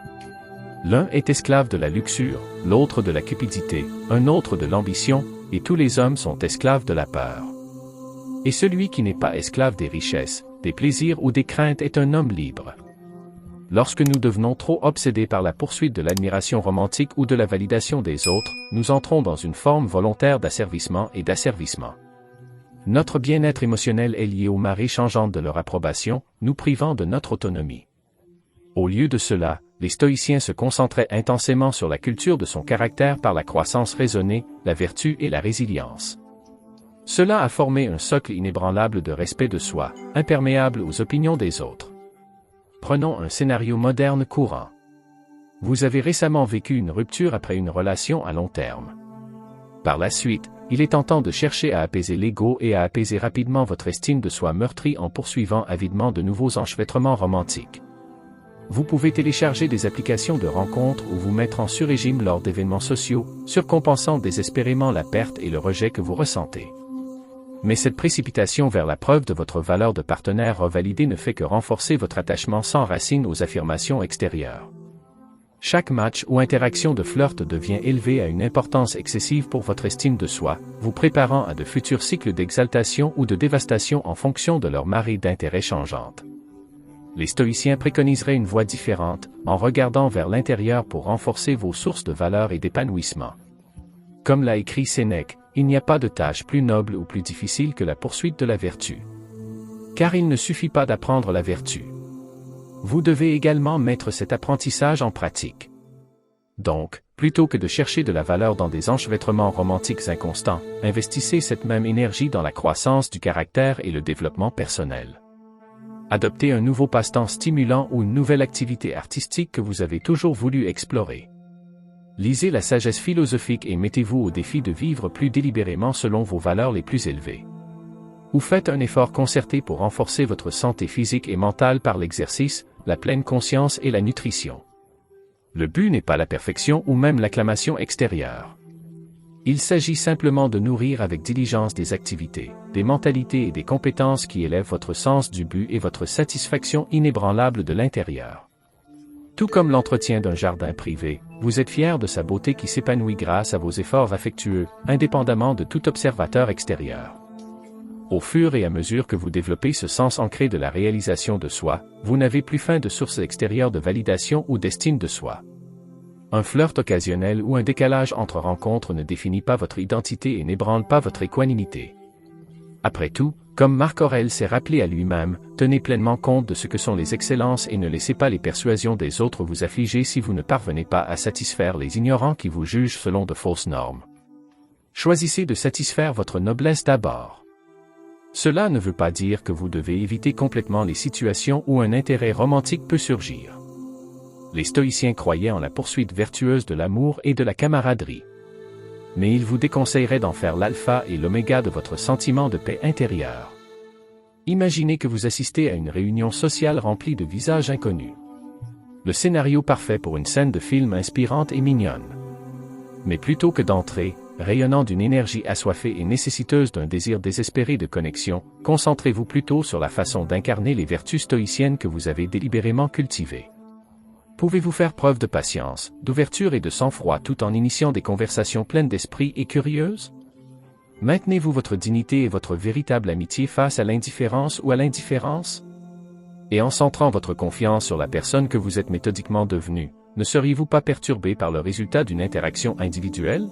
L'un est esclave de la luxure, l'autre de la cupidité, un autre de l'ambition, et tous les hommes sont esclaves de la peur. Et celui qui n'est pas esclave des richesses, des plaisirs ou des craintes est un homme libre. Lorsque nous devenons trop obsédés par la poursuite de l'admiration romantique ou de la validation des autres, nous entrons dans une forme volontaire d'asservissement et d'asservissement. Notre bien-être émotionnel est lié aux marées changeantes de leur approbation, nous privant de notre autonomie. Au lieu de cela, les stoïciens se concentraient intensément sur la culture de son caractère par la croissance raisonnée, la vertu et la résilience. Cela a formé un socle inébranlable de respect de soi, imperméable aux opinions des autres. Prenons un scénario moderne courant. Vous avez récemment vécu une rupture après une relation à long terme. Par la suite, il est tentant de chercher à apaiser l'ego et à apaiser rapidement votre estime de soi meurtrie en poursuivant avidement de nouveaux enchevêtrements romantiques. Vous pouvez télécharger des applications de rencontres ou vous mettre en sur-régime lors d'événements sociaux, surcompensant désespérément la perte et le rejet que vous ressentez. Mais cette précipitation vers la preuve de votre valeur de partenaire revalidé ne fait que renforcer votre attachement sans racine aux affirmations extérieures. Chaque match ou interaction de flirt devient élevé à une importance excessive pour votre estime de soi, vous préparant à de futurs cycles d'exaltation ou de dévastation en fonction de leur marée d'intérêts changeantes. Les stoïciens préconiseraient une voie différente, en regardant vers l'intérieur pour renforcer vos sources de valeur et d'épanouissement. Comme l'a écrit Sénèque, il n'y a pas de tâche plus noble ou plus difficile que la poursuite de la vertu. Car il ne suffit pas d'apprendre la vertu. Vous devez également mettre cet apprentissage en pratique. Donc, plutôt que de chercher de la valeur dans des enchevêtrements romantiques inconstants, investissez cette même énergie dans la croissance du caractère et le développement personnel. Adoptez un nouveau passe-temps stimulant ou une nouvelle activité artistique que vous avez toujours voulu explorer. Lisez la sagesse philosophique et mettez-vous au défi de vivre plus délibérément selon vos valeurs les plus élevées. Ou faites un effort concerté pour renforcer votre santé physique et mentale par l'exercice, la pleine conscience et la nutrition. Le but n'est pas la perfection ou même l'acclamation extérieure. Il s'agit simplement de nourrir avec diligence des activités, des mentalités et des compétences qui élèvent votre sens du but et votre satisfaction inébranlable de l'intérieur. Tout comme l'entretien d'un jardin privé, vous êtes fier de sa beauté qui s'épanouit grâce à vos efforts affectueux, indépendamment de tout observateur extérieur. Au fur et à mesure que vous développez ce sens ancré de la réalisation de soi, vous n'avez plus faim de sources extérieures de validation ou d'estime de soi. Un flirt occasionnel ou un décalage entre rencontres ne définit pas votre identité et n'ébranle pas votre équanimité. Après tout, comme Marc Aurèle s'est rappelé à lui-même, tenez pleinement compte de ce que sont les excellences et ne laissez pas les persuasions des autres vous affliger si vous ne parvenez pas à satisfaire les ignorants qui vous jugent selon de fausses normes. Choisissez de satisfaire votre noblesse d'abord. Cela ne veut pas dire que vous devez éviter complètement les situations où un intérêt romantique peut surgir. Les stoïciens croyaient en la poursuite vertueuse de l'amour et de la camaraderie. Mais ils vous déconseilleraient d'en faire l'alpha et l'oméga de votre sentiment de paix intérieure. Imaginez que vous assistez à une réunion sociale remplie de visages inconnus. Le scénario parfait pour une scène de film inspirante et mignonne. Mais plutôt que d'entrer, rayonnant d'une énergie assoiffée et nécessiteuse d'un désir désespéré de connexion, concentrez-vous plutôt sur la façon d'incarner les vertus stoïciennes que vous avez délibérément cultivées. Pouvez-vous faire preuve de patience, d'ouverture et de sang-froid tout en initiant des conversations pleines d'esprit et curieuses? Maintenez-vous votre dignité et votre véritable amitié face à l'indifférence ou à l'indifférence? Et en centrant votre confiance sur la personne que vous êtes méthodiquement devenue, ne seriez-vous pas perturbé par le résultat d'une interaction individuelle?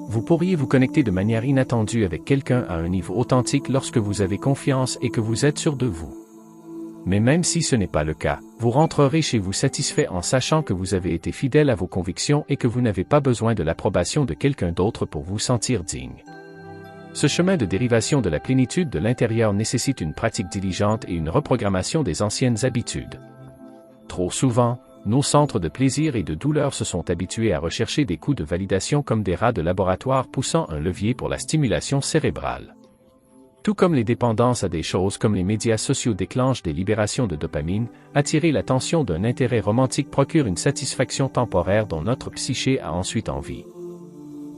Vous pourriez vous connecter de manière inattendue avec quelqu'un à un niveau authentique lorsque vous avez confiance et que vous êtes sûr de vous. Mais même si ce n'est pas le cas, vous rentrerez chez vous satisfait en sachant que vous avez été fidèle à vos convictions et que vous n'avez pas besoin de l'approbation de quelqu'un d'autre pour vous sentir digne. Ce chemin de dérivation de la plénitude de l'intérieur nécessite une pratique diligente et une reprogrammation des anciennes habitudes. Trop souvent, nos centres de plaisir et de douleur se sont habitués à rechercher des coups de validation comme des rats de laboratoire poussant un levier pour la stimulation cérébrale. Tout comme les dépendances à des choses comme les médias sociaux déclenchent des libérations de dopamine, attirer l'attention d'un intérêt romantique procure une satisfaction temporaire dont notre psyché a ensuite envie.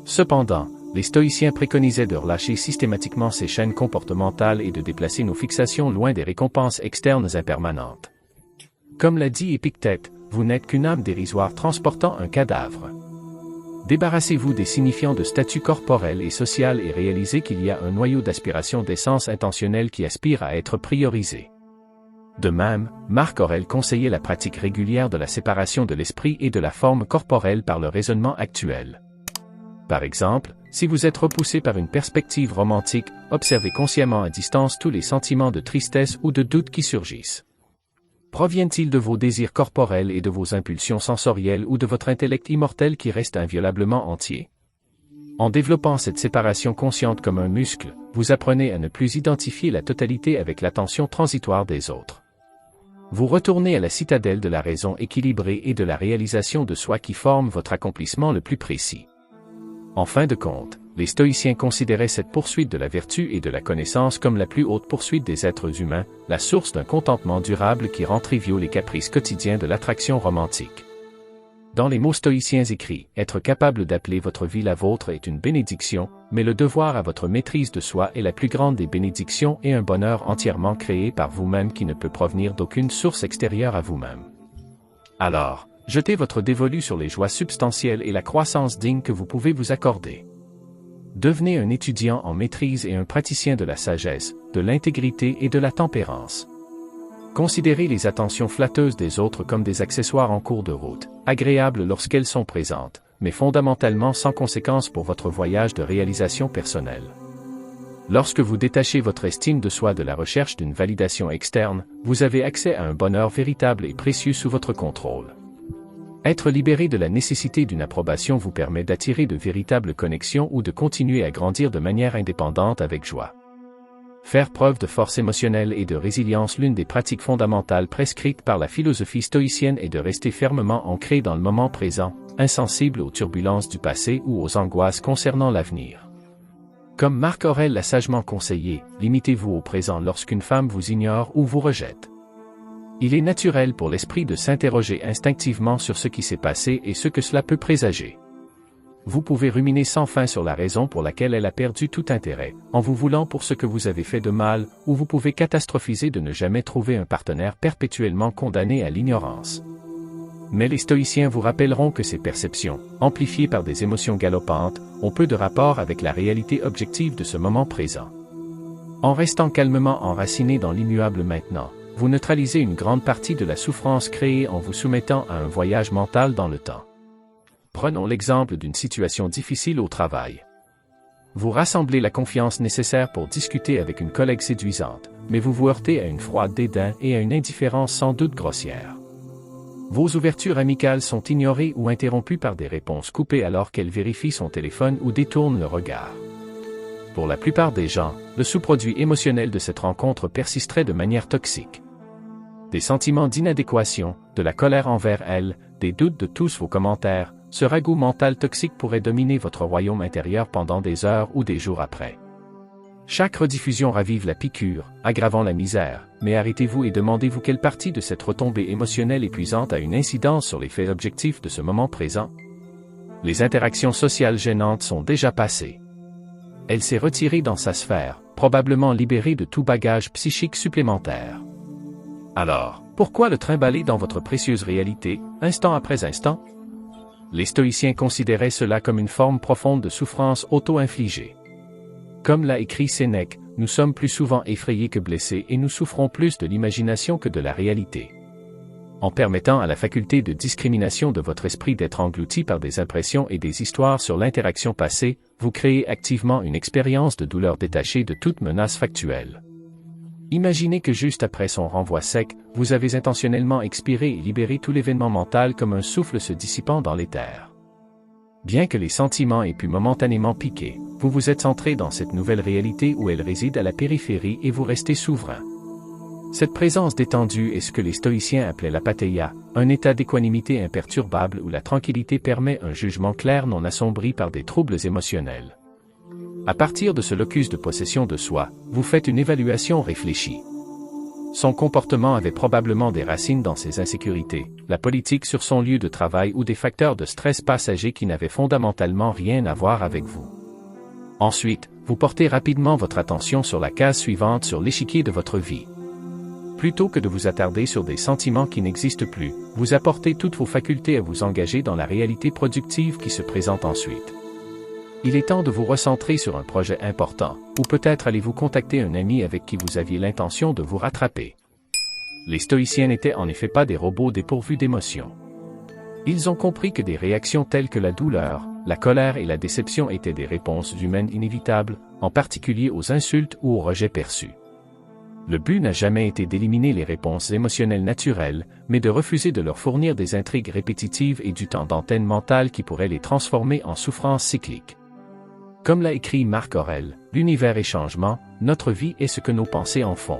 Cependant, les stoïciens préconisaient de relâcher systématiquement ces chaînes comportementales et de déplacer nos fixations loin des récompenses externes impermanentes. Comme l'a dit Épictète, vous n'êtes qu'une âme dérisoire transportant un cadavre. Débarrassez-vous des signifiants de statut corporel et social et réalisez qu'il y a un noyau d'aspiration d'essence intentionnelle qui aspire à être priorisé. De même, Marc Aurèle conseillait la pratique régulière de la séparation de l'esprit et de la forme corporelle par le raisonnement actuel. Par exemple, si vous êtes repoussé par une perspective romantique, observez consciemment à distance tous les sentiments de tristesse ou de doute qui surgissent. Proviennent-ils de vos désirs corporels et de vos impulsions sensorielles ou de votre intellect immortel qui reste inviolablement entier? En développant cette séparation consciente comme un muscle, vous apprenez à ne plus identifier la totalité avec l'attention transitoire des autres. Vous retournez à la citadelle de la raison équilibrée et de la réalisation de soi qui forme votre accomplissement le plus précis. En fin de compte, les stoïciens considéraient cette poursuite de la vertu et de la connaissance comme la plus haute poursuite des êtres humains, la source d'un contentement durable qui rend triviaux les caprices quotidiens de l'attraction romantique. Dans les mots stoïciens écrits, être capable d'appeler votre vie la vôtre est une bénédiction, mais le devoir à votre maîtrise de soi est la plus grande des bénédictions et un bonheur entièrement créé par vous-même qui ne peut provenir d'aucune source extérieure à vous-même. Alors, jetez votre dévolu sur les joies substantielles et la croissance digne que vous pouvez vous accorder. Devenez un étudiant en maîtrise et un praticien de la sagesse, de l'intégrité et de la tempérance. Considérez les attentions flatteuses des autres comme des accessoires en cours de route, agréables lorsqu'elles sont présentes, mais fondamentalement sans conséquence pour votre voyage de réalisation personnelle. Lorsque vous détachez votre estime de soi de la recherche d'une validation externe, vous avez accès à un bonheur véritable et précieux sous votre contrôle. Être libéré de la nécessité d'une approbation vous permet d'attirer de véritables connexions ou de continuer à grandir de manière indépendante avec joie. Faire preuve de force émotionnelle et de résilience. L'une des pratiques fondamentales prescrites par la philosophie stoïcienne est de rester fermement ancré dans le moment présent, insensible aux turbulences du passé ou aux angoisses concernant l'avenir. Comme Marc Aurèle l'a sagement conseillé, limitez-vous au présent lorsqu'une femme vous ignore ou vous rejette. Il est naturel pour l'esprit de s'interroger instinctivement sur ce qui s'est passé et ce que cela peut présager. Vous pouvez ruminer sans fin sur la raison pour laquelle elle a perdu tout intérêt, en vous voulant pour ce que vous avez fait de mal, ou vous pouvez catastrophiser de ne jamais trouver un partenaire perpétuellement condamné à l'ignorance. Mais les stoïciens vous rappelleront que ces perceptions, amplifiées par des émotions galopantes, ont peu de rapport avec la réalité objective de ce moment présent. En restant calmement enraciné dans l'immuable maintenant, vous neutralisez une grande partie de la souffrance créée en vous soumettant à un voyage mental dans le temps. Prenons l'exemple d'une situation difficile au travail. Vous rassemblez la confiance nécessaire pour discuter avec une collègue séduisante, mais vous vous heurtez à une froide dédain et à une indifférence sans doute grossière. Vos ouvertures amicales sont ignorées ou interrompues par des réponses coupées alors qu'elle vérifie son téléphone ou détourne le regard. Pour la plupart des gens, le sous-produit émotionnel de cette rencontre persisterait de manière toxique. Des sentiments d'inadéquation, de la colère envers elle, des doutes de tous vos commentaires, ce ragoût mental toxique pourrait dominer votre royaume intérieur pendant des heures ou des jours après. Chaque rediffusion ravive la piqûre, aggravant la misère, mais arrêtez-vous et demandez-vous quelle partie de cette retombée émotionnelle épuisante a une incidence sur les faits objectifs de ce moment présent. Les interactions sociales gênantes sont déjà passées. Elle s'est retirée dans sa sphère, probablement libérée de tout bagage psychique supplémentaire. Alors, pourquoi le trimballer dans votre précieuse réalité, instant après instant? Les stoïciens considéraient cela comme une forme profonde de souffrance auto-infligée. Comme l'a écrit Sénèque, nous sommes plus souvent effrayés que blessés et nous souffrons plus de l'imagination que de la réalité. En permettant à la faculté de discrimination de votre esprit d'être englouti par des impressions et des histoires sur l'interaction passée, vous créez activement une expérience de douleur détachée de toute menace factuelle. Imaginez que juste après son renvoi sec, vous avez intentionnellement expiré et libéré tout l'événement mental comme un souffle se dissipant dans l'éther. Bien que les sentiments aient pu momentanément piquer, vous vous êtes centré dans cette nouvelle réalité où elle réside à la périphérie et vous restez souverain. Cette présence détendue est ce que les stoïciens appelaient l'apatheia, un état d'équanimité imperturbable où la tranquillité permet un jugement clair non assombri par des troubles émotionnels. À partir de ce locus de possession de soi, vous faites une évaluation réfléchie. Son comportement avait probablement des racines dans ses insécurités, la politique sur son lieu de travail ou des facteurs de stress passagers qui n'avaient fondamentalement rien à voir avec vous. Ensuite, vous portez rapidement votre attention sur la case suivante sur l'échiquier de votre vie. Plutôt que de vous attarder sur des sentiments qui n'existent plus, vous apportez toutes vos facultés à vous engager dans la réalité productive qui se présente ensuite. Il est temps de vous recentrer sur un projet important, ou peut-être allez-vous contacter un ami avec qui vous aviez l'intention de vous rattraper. Les stoïciens n'étaient en effet pas des robots dépourvus d'émotions. Ils ont compris que des réactions telles que la douleur, la colère et la déception étaient des réponses humaines inévitables, en particulier aux insultes ou aux rejets perçus. Le but n'a jamais été d'éliminer les réponses émotionnelles naturelles, mais de refuser de leur fournir des intrigues répétitives et du temps d'antenne mentale qui pourrait les transformer en souffrances cycliques. Comme l'a écrit Marc Aurèle, l'univers est changement, notre vie est ce que nos pensées en font.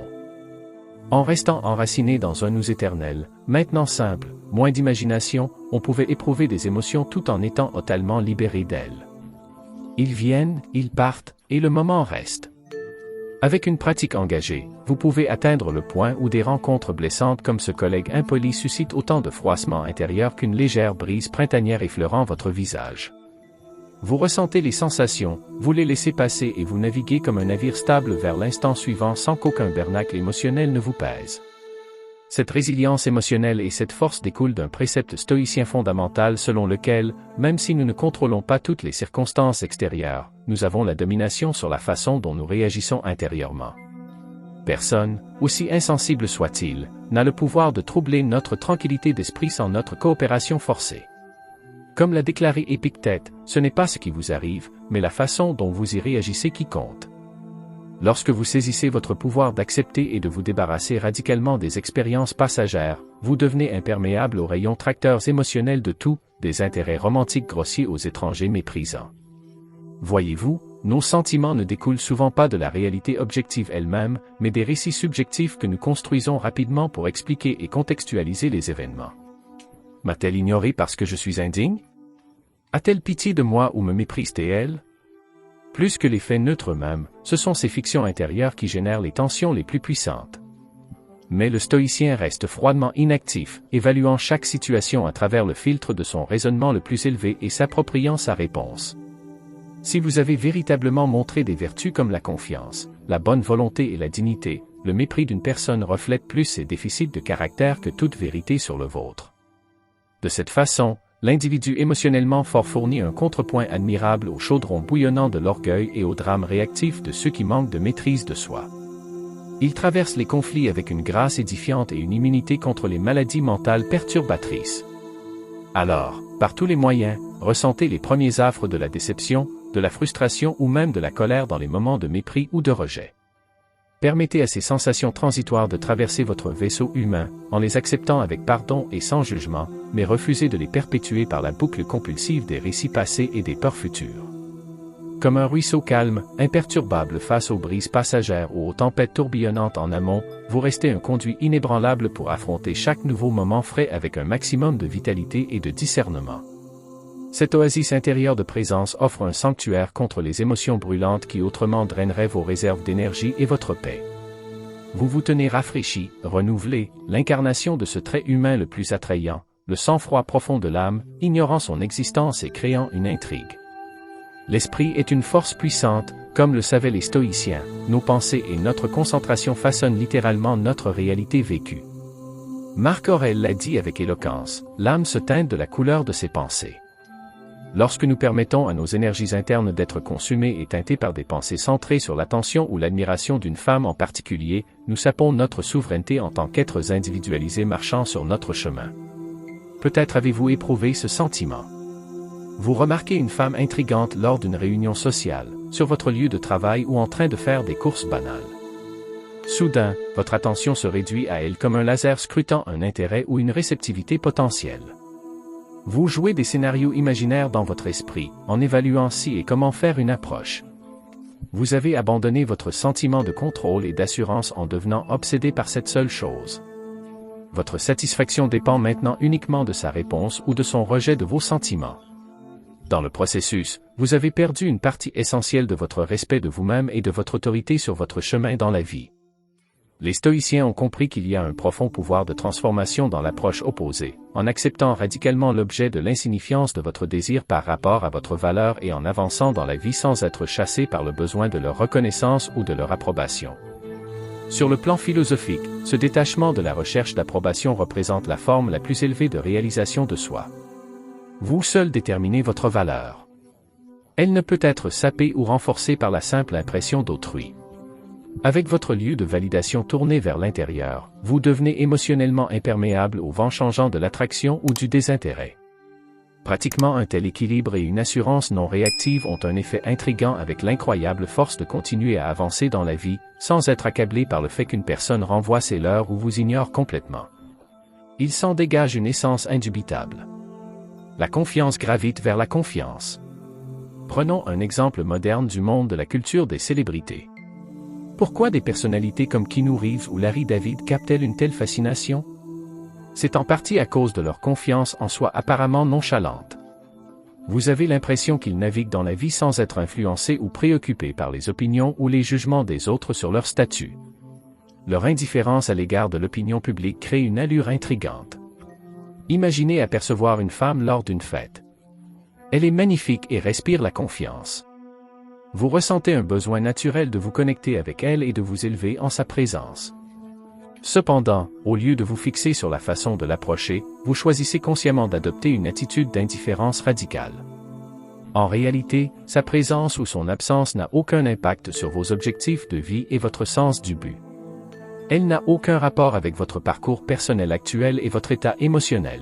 En restant enraciné dans un nous éternel, maintenant simple, moins d'imagination, on pouvait éprouver des émotions tout en étant totalement libéré d'elles. Ils viennent, ils partent, et le moment reste. Avec une pratique engagée, vous pouvez atteindre le point où des rencontres blessantes comme ce collègue impoli suscitent autant de froissement intérieur qu'une légère brise printanière effleurant votre visage. Vous ressentez les sensations, vous les laissez passer et vous naviguez comme un navire stable vers l'instant suivant sans qu'aucun bernacle émotionnel ne vous pèse. Cette résilience émotionnelle et cette force découlent d'un précepte stoïcien fondamental selon lequel, même si nous ne contrôlons pas toutes les circonstances extérieures, nous avons la domination sur la façon dont nous réagissons intérieurement. Personne, aussi insensible soit-il, n'a le pouvoir de troubler notre tranquillité d'esprit sans notre coopération forcée. Comme l'a déclaré Épictète, ce n'est pas ce qui vous arrive, mais la façon dont vous y réagissez qui compte. Lorsque vous saisissez votre pouvoir d'accepter et de vous débarrasser radicalement des expériences passagères, vous devenez imperméable aux rayons tracteurs émotionnels de tout, des intérêts romantiques grossiers aux étrangers méprisants. Voyez-vous, nos sentiments ne découlent souvent pas de la réalité objective elle-même, mais des récits subjectifs que nous construisons rapidement pour expliquer et contextualiser les événements. M'a-t-elle ignoré parce que je suis indigne? A-t-elle pitié de moi ou me méprise-t-elle? Plus que les faits neutres eux-mêmes, ce sont ces fictions intérieures qui génèrent les tensions les plus puissantes. Mais le stoïcien reste froidement inactif, évaluant chaque situation à travers le filtre de son raisonnement le plus élevé et s'appropriant sa réponse. Si vous avez véritablement montré des vertus comme la confiance, la bonne volonté et la dignité, le mépris d'une personne reflète plus ses déficits de caractère que toute vérité sur le vôtre. De cette façon, l'individu émotionnellement fort fournit un contrepoint admirable au chaudron bouillonnant de l'orgueil et au drame réactif de ceux qui manquent de maîtrise de soi. Il traverse les conflits avec une grâce édifiante et une immunité contre les maladies mentales perturbatrices. Alors, par tous les moyens, ressentez les premiers affres de la déception, de la frustration ou même de la colère dans les moments de mépris ou de rejet. Permettez à ces sensations transitoires de traverser votre vaisseau humain, en les acceptant avec pardon et sans jugement, mais refusez de les perpétuer par la boucle compulsive des récits passés et des peurs futures. Comme un ruisseau calme, imperturbable face aux brises passagères ou aux tempêtes tourbillonnantes en amont, vous restez un conduit inébranlable pour affronter chaque nouveau moment frais avec un maximum de vitalité et de discernement. Cette oasis intérieure de présence offre un sanctuaire contre les émotions brûlantes qui autrement draineraient vos réserves d'énergie et votre paix. Vous vous tenez rafraîchi, renouvelé, l'incarnation de ce trait humain le plus attrayant, le sang-froid profond de l'âme, ignorant son existence et créant une intrigue. L'esprit est une force puissante, comme le savaient les stoïciens, nos pensées et notre concentration façonnent littéralement notre réalité vécue. Marc Aurèle l'a dit avec éloquence, l'âme se teinte de la couleur de ses pensées. Lorsque nous permettons à nos énergies internes d'être consumées et teintées par des pensées centrées sur l'attention ou l'admiration d'une femme en particulier, nous sapons notre souveraineté en tant qu'êtres individualisés marchant sur notre chemin. Peut-être avez-vous éprouvé ce sentiment. Vous remarquez une femme intrigante lors d'une réunion sociale, sur votre lieu de travail ou en train de faire des courses banales. Soudain, votre attention se réduit à elle comme un laser scrutant un intérêt ou une réceptivité potentielle. Vous jouez des scénarios imaginaires dans votre esprit, en évaluant si et comment faire une approche. Vous avez abandonné votre sentiment de contrôle et d'assurance en devenant obsédé par cette seule chose. Votre satisfaction dépend maintenant uniquement de sa réponse ou de son rejet de vos sentiments. Dans le processus, vous avez perdu une partie essentielle de votre respect de vous-même et de votre autorité sur votre chemin dans la vie. Les stoïciens ont compris qu'il y a un profond pouvoir de transformation dans l'approche opposée, en acceptant radicalement l'objet de l'insignifiance de votre désir par rapport à votre valeur et en avançant dans la vie sans être chassé par le besoin de leur reconnaissance ou de leur approbation. Sur le plan philosophique, ce détachement de la recherche d'approbation représente la forme la plus élevée de réalisation de soi. Vous seul déterminez votre valeur. Elle ne peut être sapée ou renforcée par la simple impression d'autrui. Avec votre lieu de validation tourné vers l'intérieur, vous devenez émotionnellement imperméable aux vents changeants de l'attraction ou du désintérêt. Pratiquement un tel équilibre et une assurance non réactive ont un effet intrigant avec l'incroyable force de continuer à avancer dans la vie, sans être accablé par le fait qu'une personne renvoie ses leurres ou vous ignore complètement. Il s'en dégage une essence indubitable. La confiance gravite vers la confiance. Prenons un exemple moderne du monde de la culture des célébrités. Pourquoi des personnalités comme Keanu Reeves ou Larry David captent-elles une telle fascination? C'est en partie à cause de leur confiance en soi apparemment nonchalante. Vous avez l'impression qu'ils naviguent dans la vie sans être influencés ou préoccupés par les opinions ou les jugements des autres sur leur statut. Leur indifférence à l'égard de l'opinion publique crée une allure intrigante. Imaginez apercevoir une femme lors d'une fête. Elle est magnifique et respire la confiance. Vous ressentez un besoin naturel de vous connecter avec elle et de vous élever en sa présence. Cependant, au lieu de vous fixer sur la façon de l'approcher, vous choisissez consciemment d'adopter une attitude d'indifférence radicale. En réalité, sa présence ou son absence n'a aucun impact sur vos objectifs de vie et votre sens du but. Elle n'a aucun rapport avec votre parcours personnel actuel et votre état émotionnel.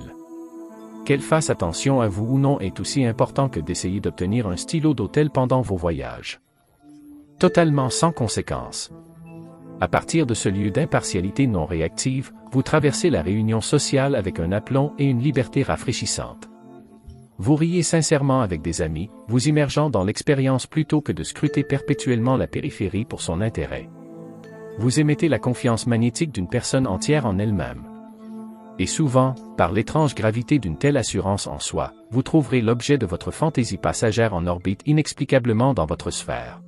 Qu'elle fasse attention à vous ou non est aussi important que d'essayer d'obtenir un stylo d'hôtel pendant vos voyages. Totalement sans conséquence. À partir de ce lieu d'impartialité non réactive, vous traversez la réunion sociale avec un aplomb et une liberté rafraîchissante. Vous riez sincèrement avec des amis, vous immergeant dans l'expérience plutôt que de scruter perpétuellement la périphérie pour son intérêt. Vous émettez la confiance magnétique d'une personne entière en elle-même. Et souvent, par l'étrange gravité d'une telle assurance en soi, vous trouverez l'objet de votre fantaisie passagère en orbite inexplicablement dans votre sphère.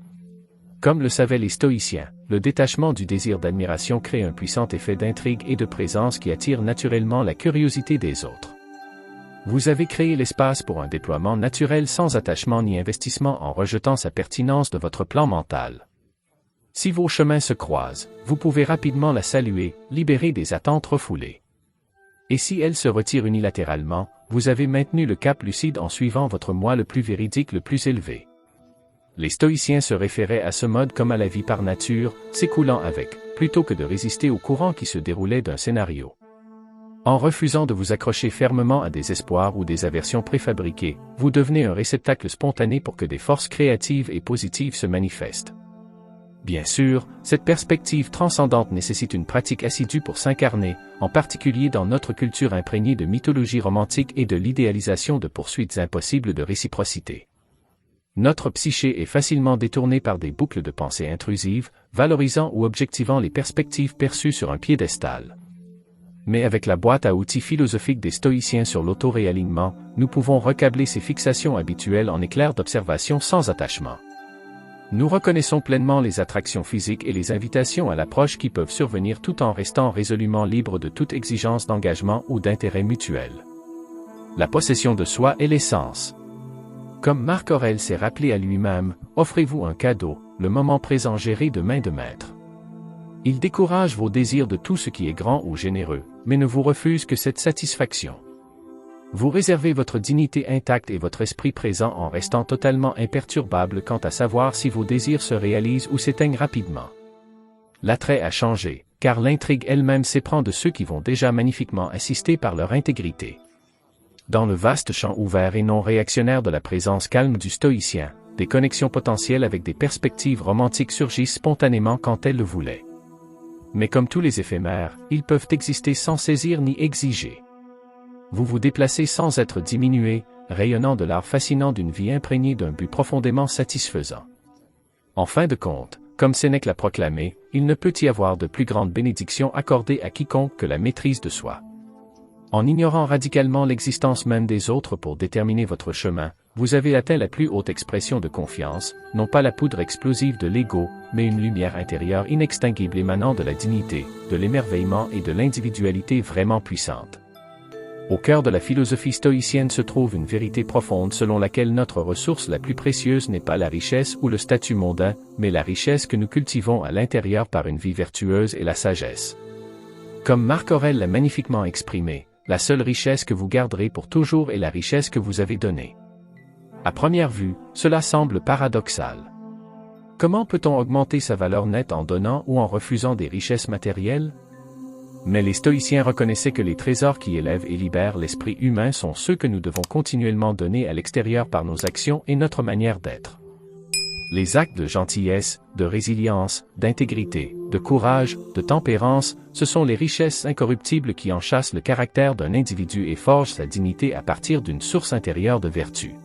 Comme le savaient les stoïciens, le détachement du désir d'admiration crée un puissant effet d'intrigue et de présence qui attire naturellement la curiosité des autres. Vous avez créé l'espace pour un déploiement naturel sans attachement ni investissement en rejetant sa pertinence de votre plan mental. Si vos chemins se croisent, vous pouvez rapidement la saluer, libérer des attentes refoulées. Et si elle se retire unilatéralement, vous avez maintenu le cap lucide en suivant votre moi le plus véridique le plus élevé. Les stoïciens se référaient à ce mode comme à la vie par nature, s'écoulant avec, plutôt que de résister au courant qui se déroulait d'un scénario. En refusant de vous accrocher fermement à des espoirs ou des aversions préfabriquées, vous devenez un réceptacle spontané pour que des forces créatives et positives se manifestent. Bien sûr, cette perspective transcendante nécessite une pratique assidue pour s'incarner, en particulier dans notre culture imprégnée de mythologie romantique et de l'idéalisation de poursuites impossibles de réciprocité. Notre psyché est facilement détournée par des boucles de pensée intrusives, valorisant ou objectivant les perspectives perçues sur un piédestal. Mais avec la boîte à outils philosophique des stoïciens sur l'auto-réalignement, nous pouvons recabler ces fixations habituelles en éclairs d'observation sans attachement. Nous reconnaissons pleinement les attractions physiques et les invitations à l'approche qui peuvent survenir tout en restant résolument libres de toute exigence d'engagement ou d'intérêt mutuel. La possession de soi est l'essence. Comme Marc Aurèle s'est rappelé à lui-même, offrez-vous un cadeau, le moment présent géré de main de maître. Il décourage vos désirs de tout ce qui est grand ou généreux, mais ne vous refuse que cette satisfaction. Vous réservez votre dignité intacte et votre esprit présent en restant totalement imperturbable quant à savoir si vos désirs se réalisent ou s'éteignent rapidement. L'attrait a changé, car l'intrigue elle-même s'éprend de ceux qui vont déjà magnifiquement assister par leur intégrité. Dans le vaste champ ouvert et non réactionnaire de la présence calme du stoïcien, des connexions potentielles avec des perspectives romantiques surgissent spontanément quand elles le voulaient. Mais comme tous les éphémères, ils peuvent exister sans saisir ni exiger. Vous vous déplacez sans être diminué, rayonnant de l'art fascinant d'une vie imprégnée d'un but profondément satisfaisant. En fin de compte, comme Sénèque l'a proclamé, il ne peut y avoir de plus grande bénédiction accordée à quiconque que la maîtrise de soi. En ignorant radicalement l'existence même des autres pour déterminer votre chemin, vous avez atteint la plus haute expression de confiance, non pas la poudre explosive de l'ego, mais une lumière intérieure inextinguible émanant de la dignité, de l'émerveillement et de l'individualité vraiment puissante. Au cœur de la philosophie stoïcienne se trouve une vérité profonde selon laquelle notre ressource la plus précieuse n'est pas la richesse ou le statut mondain, mais la richesse que nous cultivons à l'intérieur par une vie vertueuse et la sagesse. Comme Marc Aurèle l'a magnifiquement exprimé, la seule richesse que vous garderez pour toujours est la richesse que vous avez donnée. À première vue, cela semble paradoxal. Comment peut-on augmenter sa valeur nette en donnant ou en refusant des richesses matérielles? Mais les stoïciens reconnaissaient que les trésors qui élèvent et libèrent l'esprit humain sont ceux que nous devons continuellement donner à l'extérieur par nos actions et notre manière d'être. Les actes de gentillesse, de résilience, d'intégrité, de courage, de tempérance, ce sont les richesses incorruptibles qui enchâssent le caractère d'un individu et forgent sa dignité à partir d'une source intérieure de vertu.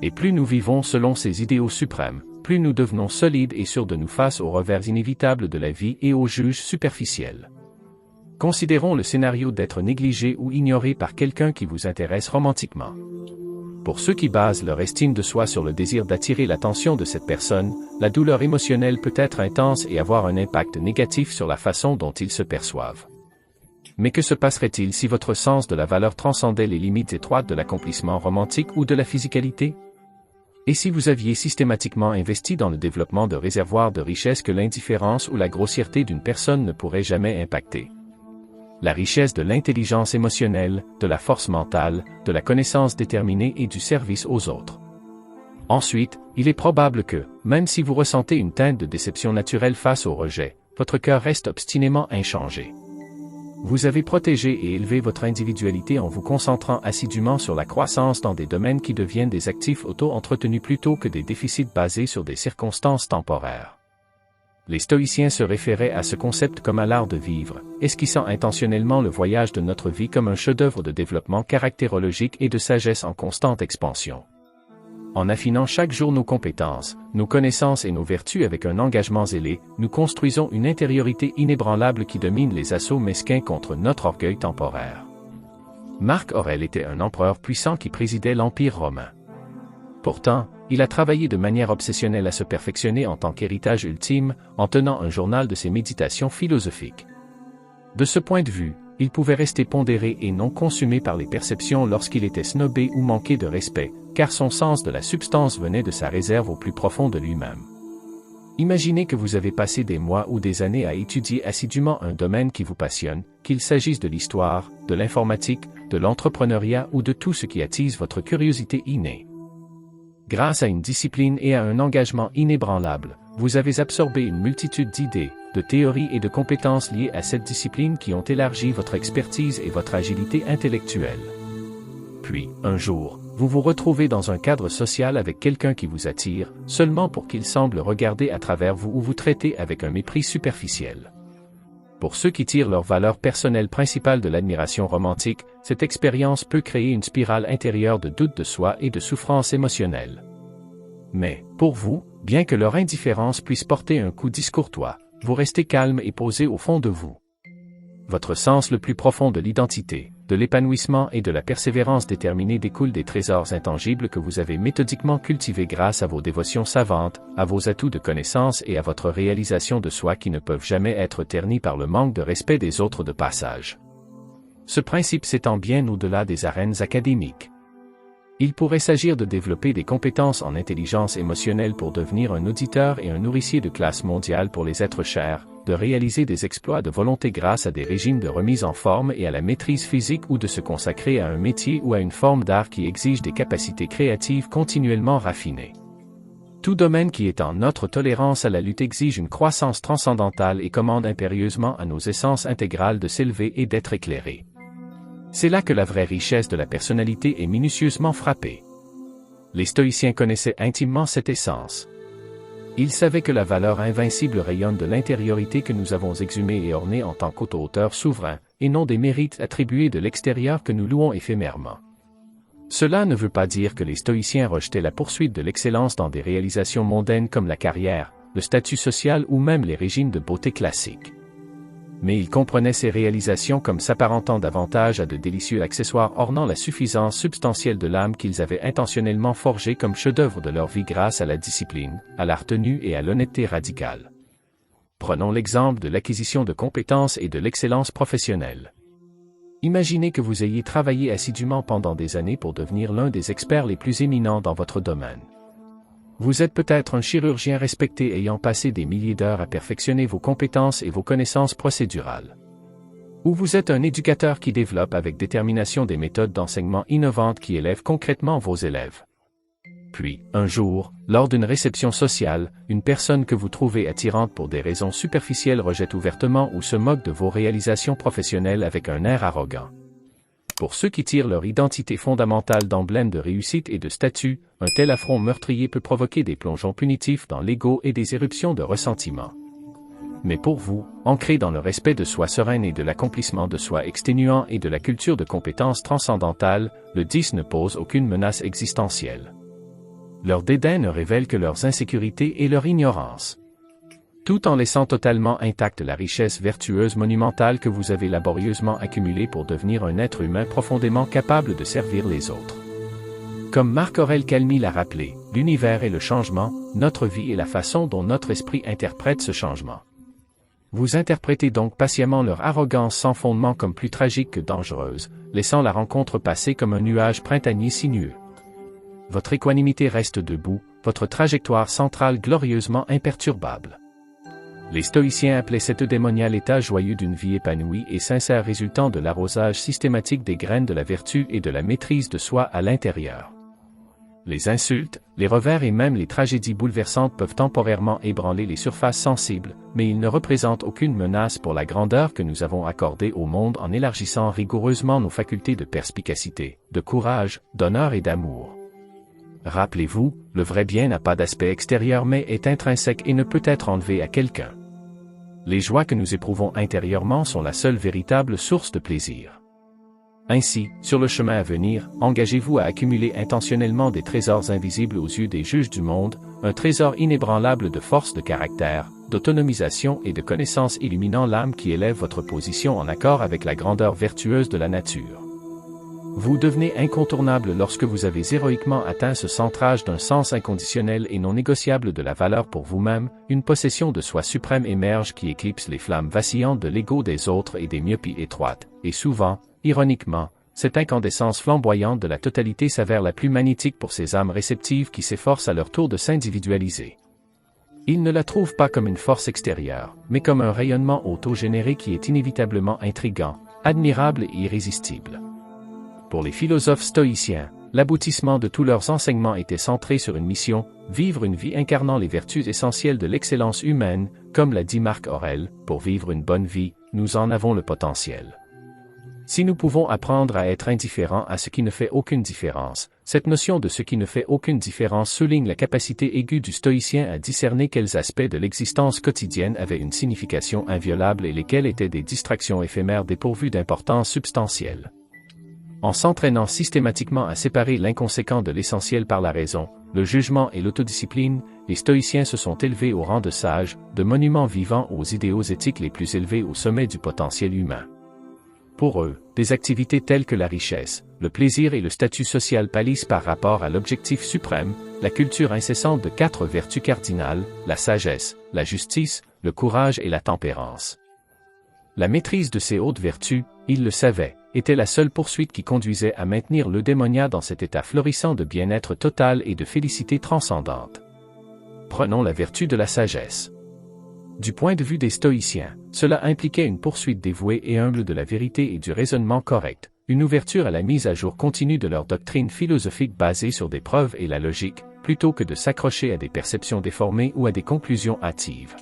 Et plus nous vivons selon ces idéaux suprêmes, plus nous devenons solides et sûrs de nous face aux revers inévitables de la vie et aux juges superficiels. Considérons le scénario d'être négligé ou ignoré par quelqu'un qui vous intéresse romantiquement. Pour ceux qui basent leur estime de soi sur le désir d'attirer l'attention de cette personne, la douleur émotionnelle peut être intense et avoir un impact négatif sur la façon dont ils se perçoivent. Mais que se passerait-il si votre sens de la valeur transcendait les limites étroites de l'accomplissement romantique ou de la physicalité? Et si vous aviez systématiquement investi dans le développement de réservoirs de richesse que l'indifférence ou la grossièreté d'une personne ne pourrait jamais impacter? La richesse de l'intelligence émotionnelle, de la force mentale, de la connaissance déterminée et du service aux autres. Ensuite, il est probable que, même si vous ressentez une teinte de déception naturelle face au rejet, votre cœur reste obstinément inchangé. Vous avez protégé et élevé votre individualité en vous concentrant assidûment sur la croissance dans des domaines qui deviennent des actifs auto-entretenus plutôt que des déficits basés sur des circonstances temporaires. Les stoïciens se référaient à ce concept comme à l'art de vivre, esquissant intentionnellement le voyage de notre vie comme un chef-d'œuvre de développement caractérologique et de sagesse en constante expansion. En affinant chaque jour nos compétences, nos connaissances et nos vertus avec un engagement zélé, nous construisons une intériorité inébranlable qui domine les assauts mesquins contre notre orgueil temporaire. Marc Aurèle était un empereur puissant qui présidait l'Empire romain. Pourtant, il a travaillé de manière obsessionnelle à se perfectionner en tant qu'héritage ultime, en tenant un journal de ses méditations philosophiques. De ce point de vue, il pouvait rester pondéré et non consumé par les perceptions lorsqu'il était snobé ou manqué de respect, car son sens de la substance venait de sa réserve au plus profond de lui-même. Imaginez que vous avez passé des mois ou des années à étudier assidûment un domaine qui vous passionne, qu'il s'agisse de l'histoire, de l'informatique, de l'entrepreneuriat ou de tout ce qui attise votre curiosité innée. Grâce à une discipline et à un engagement inébranlable, vous avez absorbé une multitude d'idées, de théories et de compétences liées à cette discipline qui ont élargi votre expertise et votre agilité intellectuelle. Puis, un jour, vous vous retrouvez dans un cadre social avec quelqu'un qui vous attire, seulement pour qu'il semble regarder à travers vous ou vous traiter avec un mépris superficiel. Pour ceux qui tirent leur valeur personnelle principale de l'admiration romantique, cette expérience peut créer une spirale intérieure de doute de soi et de souffrance émotionnelle. Mais, pour vous, bien que leur indifférence puisse porter un coup discourtois, vous restez calme et posé au fond de vous. Votre sens le plus profond de l'identité, de l'épanouissement et de la persévérance déterminée découle des trésors intangibles que vous avez méthodiquement cultivés grâce à vos dévotions savantes, à vos atouts de connaissance et à votre réalisation de soi qui ne peuvent jamais être ternis par le manque de respect des autres de passage. Ce principe s'étend bien au-delà des arènes académiques. Il pourrait s'agir de développer des compétences en intelligence émotionnelle pour devenir un auditeur et un nourricier de classe mondiale pour les êtres chers, de réaliser des exploits de volonté grâce à des régimes de remise en forme et à la maîtrise physique ou de se consacrer à un métier ou à une forme d'art qui exige des capacités créatives continuellement raffinées. Tout domaine qui est en notre tolérance à la lutte exige une croissance transcendantale et commande impérieusement à nos essences intégrales de s'élever et d'être éclairés. C'est là que la vraie richesse de la personnalité est minutieusement frappée. Les stoïciens connaissaient intimement cette essence. Ils savaient que la valeur invincible rayonne de l'intériorité que nous avons exhumée et ornée en tant qu'auto-auteurs souverains, et non des mérites attribués de l'extérieur que nous louons éphémèrement. Cela ne veut pas dire que les stoïciens rejetaient la poursuite de l'excellence dans des réalisations mondaines comme la carrière, le statut social ou même les régimes de beauté classiques. Mais ils comprenaient ces réalisations comme s'apparentant davantage à de délicieux accessoires ornant la suffisance substantielle de l'âme qu'ils avaient intentionnellement forgée comme chef-d'œuvre de leur vie grâce à la discipline, à la retenue et à l'honnêteté radicale. Prenons l'exemple de l'acquisition de compétences et de l'excellence professionnelle. Imaginez que vous ayez travaillé assidûment pendant des années pour devenir l'un des experts les plus éminents dans votre domaine. Vous êtes peut-être un chirurgien respecté ayant passé des milliers d'heures à perfectionner vos compétences et vos connaissances procédurales. Ou vous êtes un éducateur qui développe avec détermination des méthodes d'enseignement innovantes qui élèvent concrètement vos élèves. Puis, un jour, lors d'une réception sociale, une personne que vous trouvez attirante pour des raisons superficielles rejette ouvertement ou se moque de vos réalisations professionnelles avec un air arrogant. Pour ceux qui tirent leur identité fondamentale d'emblèmes de réussite et de statut, un tel affront meurtrier peut provoquer des plongeons punitifs dans l'ego et des éruptions de ressentiment. Mais pour vous, ancré dans le respect de soi sereine et de l'accomplissement de soi exténuant et de la culture de compétences transcendantales, le 10 ne pose aucune menace existentielle. Leur dédain ne révèle que leurs insécurités et leur ignorance. Tout en laissant totalement intacte la richesse vertueuse monumentale que vous avez laborieusement accumulée pour devenir un être humain profondément capable de servir les autres. Comme Marc-Aurèle Calmy l'a rappelé, l'univers est le changement, notre vie est la façon dont notre esprit interprète ce changement. Vous interprétez donc patiemment leur arrogance sans fondement comme plus tragique que dangereuse, laissant la rencontre passer comme un nuage printanier sinueux. Votre équanimité reste debout, votre trajectoire centrale glorieusement imperturbable. Les stoïciens appelaient cet démonial état joyeux d'une vie épanouie et sincère résultant de l'arrosage systématique des graines de la vertu et de la maîtrise de soi à l'intérieur. Les insultes, les revers et même les tragédies bouleversantes peuvent temporairement ébranler les surfaces sensibles, mais ils ne représentent aucune menace pour la grandeur que nous avons accordée au monde en élargissant rigoureusement nos facultés de perspicacité, de courage, d'honneur et d'amour. Rappelez-vous, le vrai bien n'a pas d'aspect extérieur mais est intrinsèque et ne peut être enlevé à quelqu'un. Les joies que nous éprouvons intérieurement sont la seule véritable source de plaisir. Ainsi, sur le chemin à venir, engagez-vous à accumuler intentionnellement des trésors invisibles aux yeux des juges du monde, un trésor inébranlable de force de caractère, d'autonomisation et de connaissances illuminant l'âme qui élève votre position en accord avec la grandeur vertueuse de la nature. Vous devenez incontournable lorsque vous avez héroïquement atteint ce centrage d'un sens inconditionnel et non négociable de la valeur pour vous-même, une possession de soi suprême émerge qui éclipse les flammes vacillantes de l'ego des autres et des myopies étroites, et souvent, ironiquement, cette incandescence flamboyante de la totalité s'avère la plus magnétique pour ces âmes réceptives qui s'efforcent à leur tour de s'individualiser. Ils ne la trouvent pas comme une force extérieure, mais comme un rayonnement autogénéré qui est inévitablement intrigant, admirable et irrésistible. Pour les philosophes stoïciens, l'aboutissement de tous leurs enseignements était centré sur une mission, vivre une vie incarnant les vertus essentielles de l'excellence humaine, comme l'a dit Marc-Aurèle, pour vivre une bonne vie, nous en avons le potentiel. Si nous pouvons apprendre à être indifférents à ce qui ne fait aucune différence, cette notion de ce qui ne fait aucune différence souligne la capacité aiguë du stoïcien à discerner quels aspects de l'existence quotidienne avaient une signification inviolable et lesquels étaient des distractions éphémères dépourvues d'importance substantielle. En s'entraînant systématiquement à séparer l'inconséquent de l'essentiel par la raison, le jugement et l'autodiscipline, les stoïciens se sont élevés au rang de sages, de monuments vivants aux idéaux éthiques les plus élevés au sommet du potentiel humain. Pour eux, des activités telles que la richesse, le plaisir et le statut social pâlissent par rapport à l'objectif suprême, la culture incessante de 4 vertus cardinales, la sagesse, la justice, le courage et la tempérance. La maîtrise de ces hautes vertus, ils le savaient, était la seule poursuite qui conduisait à maintenir l'eudémonia dans cet état florissant de bien-être total et de félicité transcendante. Prenons la vertu de la sagesse. Du point de vue des stoïciens, cela impliquait une poursuite dévouée et humble de la vérité et du raisonnement correct, une ouverture à la mise à jour continue de leur doctrine philosophique basée sur des preuves et la logique, plutôt que de s'accrocher à des perceptions déformées ou à des conclusions hâtives.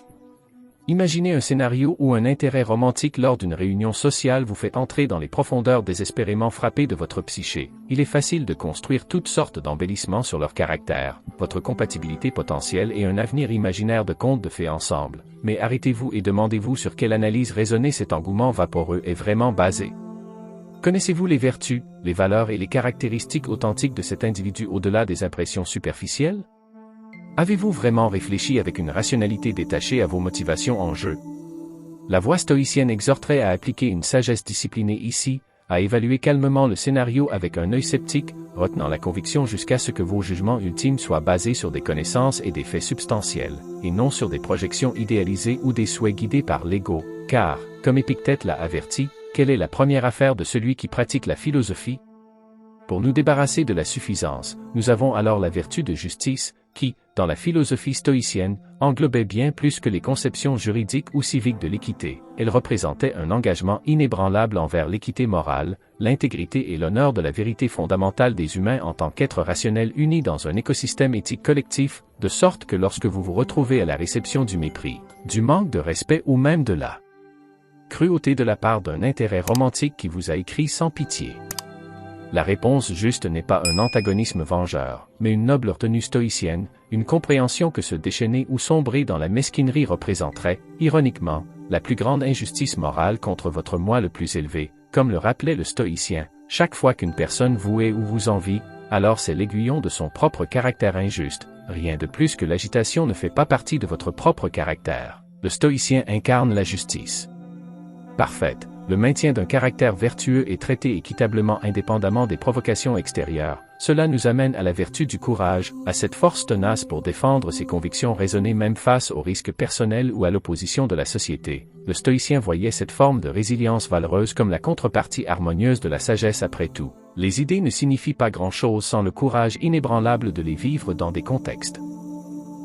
Imaginez un scénario où un intérêt romantique lors d'une réunion sociale vous fait entrer dans les profondeurs désespérément frappées de votre psyché. Il est facile de construire toutes sortes d'embellissements sur leur caractère, votre compatibilité potentielle et un avenir imaginaire de contes de fées ensemble. Mais arrêtez-vous et demandez-vous sur quelle analyse raisonnée cet engouement vaporeux est vraiment basé. Connaissez-vous les vertus, les valeurs et les caractéristiques authentiques de cet individu au-delà des impressions superficielles? Avez-vous vraiment réfléchi avec une rationalité détachée à vos motivations en jeu? La voie stoïcienne exhorterait à appliquer une sagesse disciplinée ici, à évaluer calmement le scénario avec un œil sceptique, retenant la conviction jusqu'à ce que vos jugements ultimes soient basés sur des connaissances et des faits substantiels, et non sur des projections idéalisées ou des souhaits guidés par l'ego, car, comme Épictète l'a averti, quelle est la première affaire de celui qui pratique la philosophie? Pour nous débarrasser de la suffisance, nous avons alors la vertu de justice, qui, dans la philosophie stoïcienne, englobait bien plus que les conceptions juridiques ou civiques de l'équité. Elle représentait un engagement inébranlable envers l'équité morale, l'intégrité et l'honneur de la vérité fondamentale des humains en tant qu'êtres rationnels unis dans un écosystème éthique collectif, de sorte que lorsque vous vous retrouvez à la réception du mépris, du manque de respect ou même de la cruauté de la part d'un intérêt romantique qui vous a écrit sans pitié, la réponse juste n'est pas un antagonisme vengeur, mais une noble retenue stoïcienne, une compréhension que se déchaîner ou sombrer dans la mesquinerie représenterait, ironiquement, la plus grande injustice morale contre votre moi le plus élevé, comme le rappelait le stoïcien. Chaque fois qu'une personne vous hait ou vous envie, alors c'est l'aiguillon de son propre caractère injuste, rien de plus que l'agitation ne fait pas partie de votre propre caractère. Le stoïcien incarne la justice parfaite, le maintien d'un caractère vertueux et traité équitablement indépendamment des provocations extérieures. Cela nous amène à la vertu du courage, à cette force tenace pour défendre ses convictions raisonnées même face aux risques personnels ou à l'opposition de la société. Le stoïcien voyait cette forme de résilience valeureuse comme la contrepartie harmonieuse de la sagesse après tout. Les idées ne signifient pas grand-chose sans le courage inébranlable de les vivre dans des contextes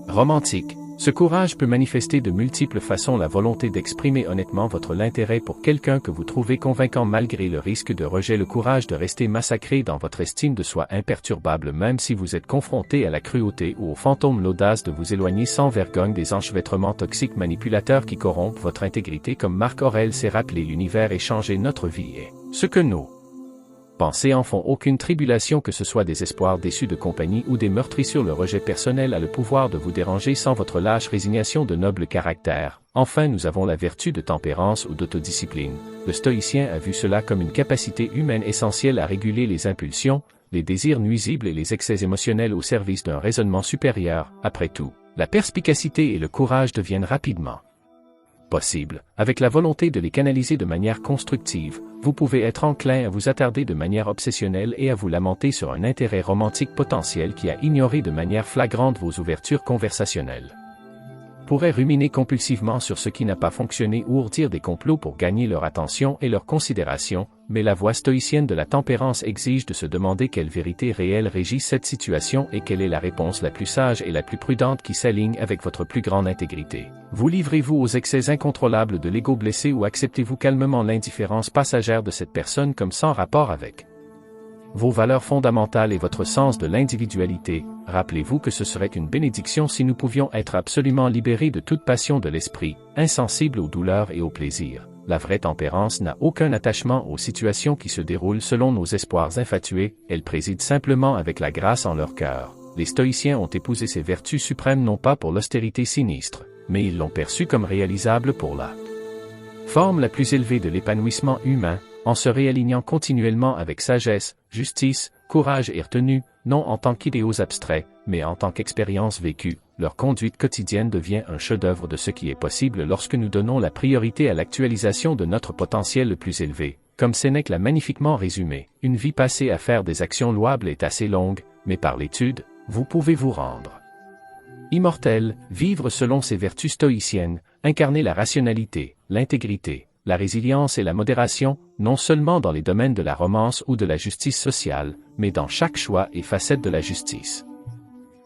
romantiques. Ce courage peut manifester de multiples façons la volonté d'exprimer honnêtement votre intérêt pour quelqu'un que vous trouvez convaincant malgré le risque de rejet, le courage de rester massacré dans votre estime de soi imperturbable même si vous êtes confronté à la cruauté ou au fantôme, l'audace de vous éloigner sans vergogne des enchevêtrements toxiques manipulateurs qui corrompent votre intégrité comme Marc Aurèle s'est rappelé, l'univers est changé, notre vie est ce que nos pensées en font, aucune tribulation que ce soit des espoirs déçus de compagnie ou des meurtrissures, le rejet personnel a le pouvoir de vous déranger sans votre lâche résignation de noble caractère. Enfin nous avons la vertu de tempérance ou d'autodiscipline. Le stoïcien a vu cela comme une capacité humaine essentielle à réguler les impulsions, les désirs nuisibles et les excès émotionnels au service d'un raisonnement supérieur. Après tout, la perspicacité et le courage deviennent rapidement possible. Avec la volonté de les canaliser de manière constructive, vous pouvez être enclin à vous attarder de manière obsessionnelle et à vous lamenter sur un intérêt romantique potentiel qui a ignoré de manière flagrante vos ouvertures conversationnelles. Pourrait ruminer compulsivement sur ce qui n'a pas fonctionné ou ourdir des complots pour gagner leur attention et leur considération, mais la voie stoïcienne de la tempérance exige de se demander quelle vérité réelle régit cette situation et quelle est la réponse la plus sage et la plus prudente qui s'aligne avec votre plus grande intégrité. Vous livrez-vous aux excès incontrôlables de l'ego blessé ou acceptez-vous calmement l'indifférence passagère de cette personne comme sans rapport avec vos valeurs fondamentales et votre sens de l'individualité? Rappelez-vous que ce serait une bénédiction si nous pouvions être absolument libérés de toute passion de l'esprit, insensibles aux douleurs et aux plaisirs. La vraie tempérance n'a aucun attachement aux situations qui se déroulent selon nos espoirs infatués, elle préside simplement avec la grâce en leur cœur. Les stoïciens ont épousé ces vertus suprêmes non pas pour l'austérité sinistre, mais ils l'ont perçue comme réalisable pour la forme la plus élevée de l'épanouissement humain, en se réalignant continuellement avec sagesse, justice, courage et retenue, non en tant qu'idéaux abstraits, mais en tant qu'expérience vécue. Leur conduite quotidienne devient un chef-d'œuvre de ce qui est possible lorsque nous donnons la priorité à l'actualisation de notre potentiel le plus élevé. Comme Sénèque l'a magnifiquement résumé, une vie passée à faire des actions louables est assez longue, mais par l'étude, vous pouvez vous rendre immortel, vivre selon ces vertus stoïciennes, incarner la rationalité, l'intégrité, la résilience et la modération, non seulement dans les domaines de la romance ou de la justice sociale, mais dans chaque choix et facette de la justice.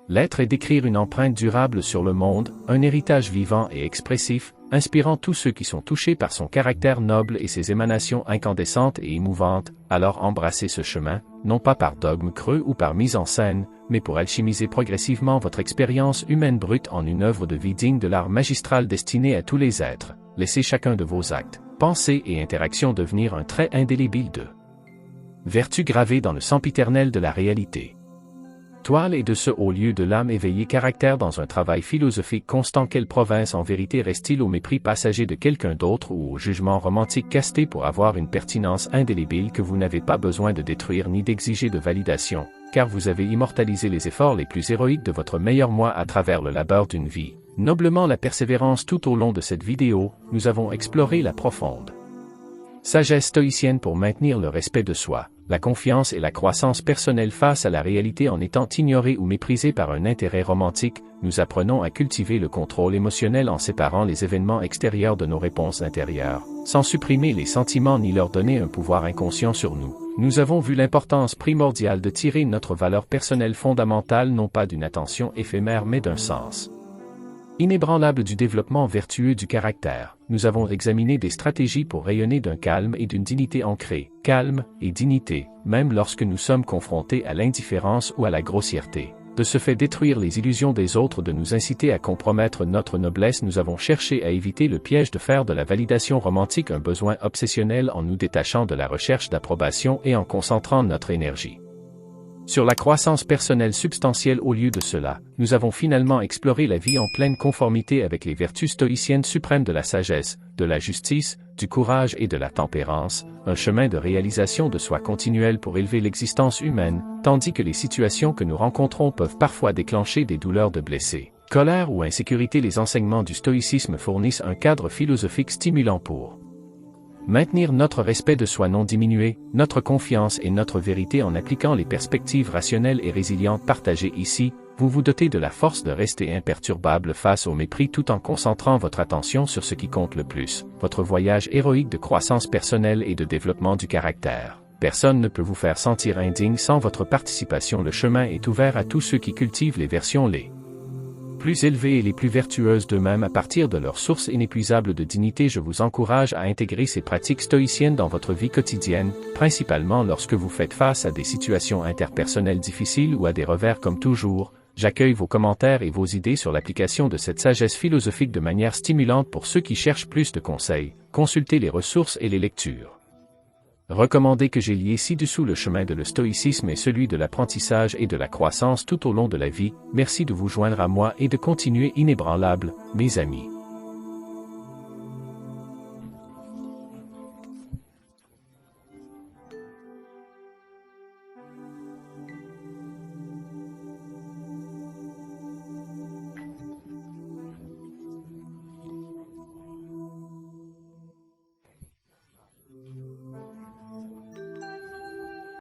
L'être est d'écrire une empreinte durable sur le monde, un héritage vivant et expressif, inspirant tous ceux qui sont touchés par son caractère noble et ses émanations incandescentes et émouvantes. Alors embrassez ce chemin, non pas par dogme creux ou par mise en scène, mais pour alchimiser progressivement votre expérience humaine brute en une œuvre de vie digne de l'art magistral destiné à tous les êtres. Laissez chacun de vos actes, pensées et interactions devenir un trait indélébile de vertu gravée dans le sempiternel de la réalité. Toile et de ce haut lieu de l'âme éveillée, caractère dans un travail philosophique constant. Quelle province en vérité reste-t-il au mépris passager de quelqu'un d'autre ou au jugement romantique casté pour avoir une pertinence indélébile que vous n'avez pas besoin de détruire ni d'exiger de validation, car vous avez immortalisé les efforts les plus héroïques de votre meilleur moi à travers le labeur d'une vie. Noblement la persévérance. Tout au long de cette vidéo, nous avons exploré la profonde sagesse stoïcienne pour maintenir le respect de soi, la confiance et la croissance personnelle face à la réalité en étant ignoré ou méprisé par un intérêt romantique. Nous apprenons à cultiver le contrôle émotionnel en séparant les événements extérieurs de nos réponses intérieures. sans supprimer les sentiments ni leur donner un pouvoir inconscient sur nous. Nous avons vu l'importance primordiale de tirer notre valeur personnelle fondamentale non pas d'une attention éphémère mais d'un sens inébranlable du développement vertueux du caractère. Nous avons examiné des stratégies pour rayonner d'un calme et d'une dignité ancrée, calme et dignité, même lorsque nous sommes confrontés à l'indifférence ou à la grossièreté. De ce fait détruire les illusions des autres, de nous inciter à compromettre notre noblesse, nous avons cherché à éviter le piège de faire de la validation romantique un besoin obsessionnel en nous détachant de la recherche d'approbation et en concentrant notre énergie sur la croissance personnelle substantielle. Au lieu de cela, nous avons finalement exploré la vie en pleine conformité avec les vertus stoïciennes suprêmes de la sagesse, de la justice, du courage et de la tempérance, un chemin de réalisation de soi continuelle pour élever l'existence humaine, tandis que les situations que nous rencontrons peuvent parfois déclencher des douleurs de blessés, colère ou insécurité. Les enseignements du stoïcisme fournissent un cadre philosophique stimulant pour maintenir notre respect de soi non diminué, notre confiance et notre vérité en appliquant les perspectives rationnelles et résilientes partagées ici. Vous vous dotez de la force de rester imperturbable face au mépris tout en concentrant votre attention sur ce qui compte le plus, votre voyage héroïque de croissance personnelle et de développement du caractère. Personne ne peut vous faire sentir indigne sans votre participation. Le chemin est ouvert à tous ceux qui cultivent les versions les plus élevées et les plus vertueuses d'eux-mêmes à partir de leur source inépuisable de dignité. Je vous encourage à intégrer ces pratiques stoïciennes dans votre vie quotidienne, principalement lorsque vous faites face à des situations interpersonnelles difficiles ou à des revers. Comme toujours, j'accueille vos commentaires et vos idées sur l'application de cette sagesse philosophique de manière stimulante pour ceux qui cherchent plus de conseils. Consultez les ressources et les lectures recommandez que j'ai lié ci-dessous. Le chemin de le stoïcisme et celui de l'apprentissage et de la croissance tout au long de la vie. Merci de vous joindre à moi et de continuer inébranlable, mes amis.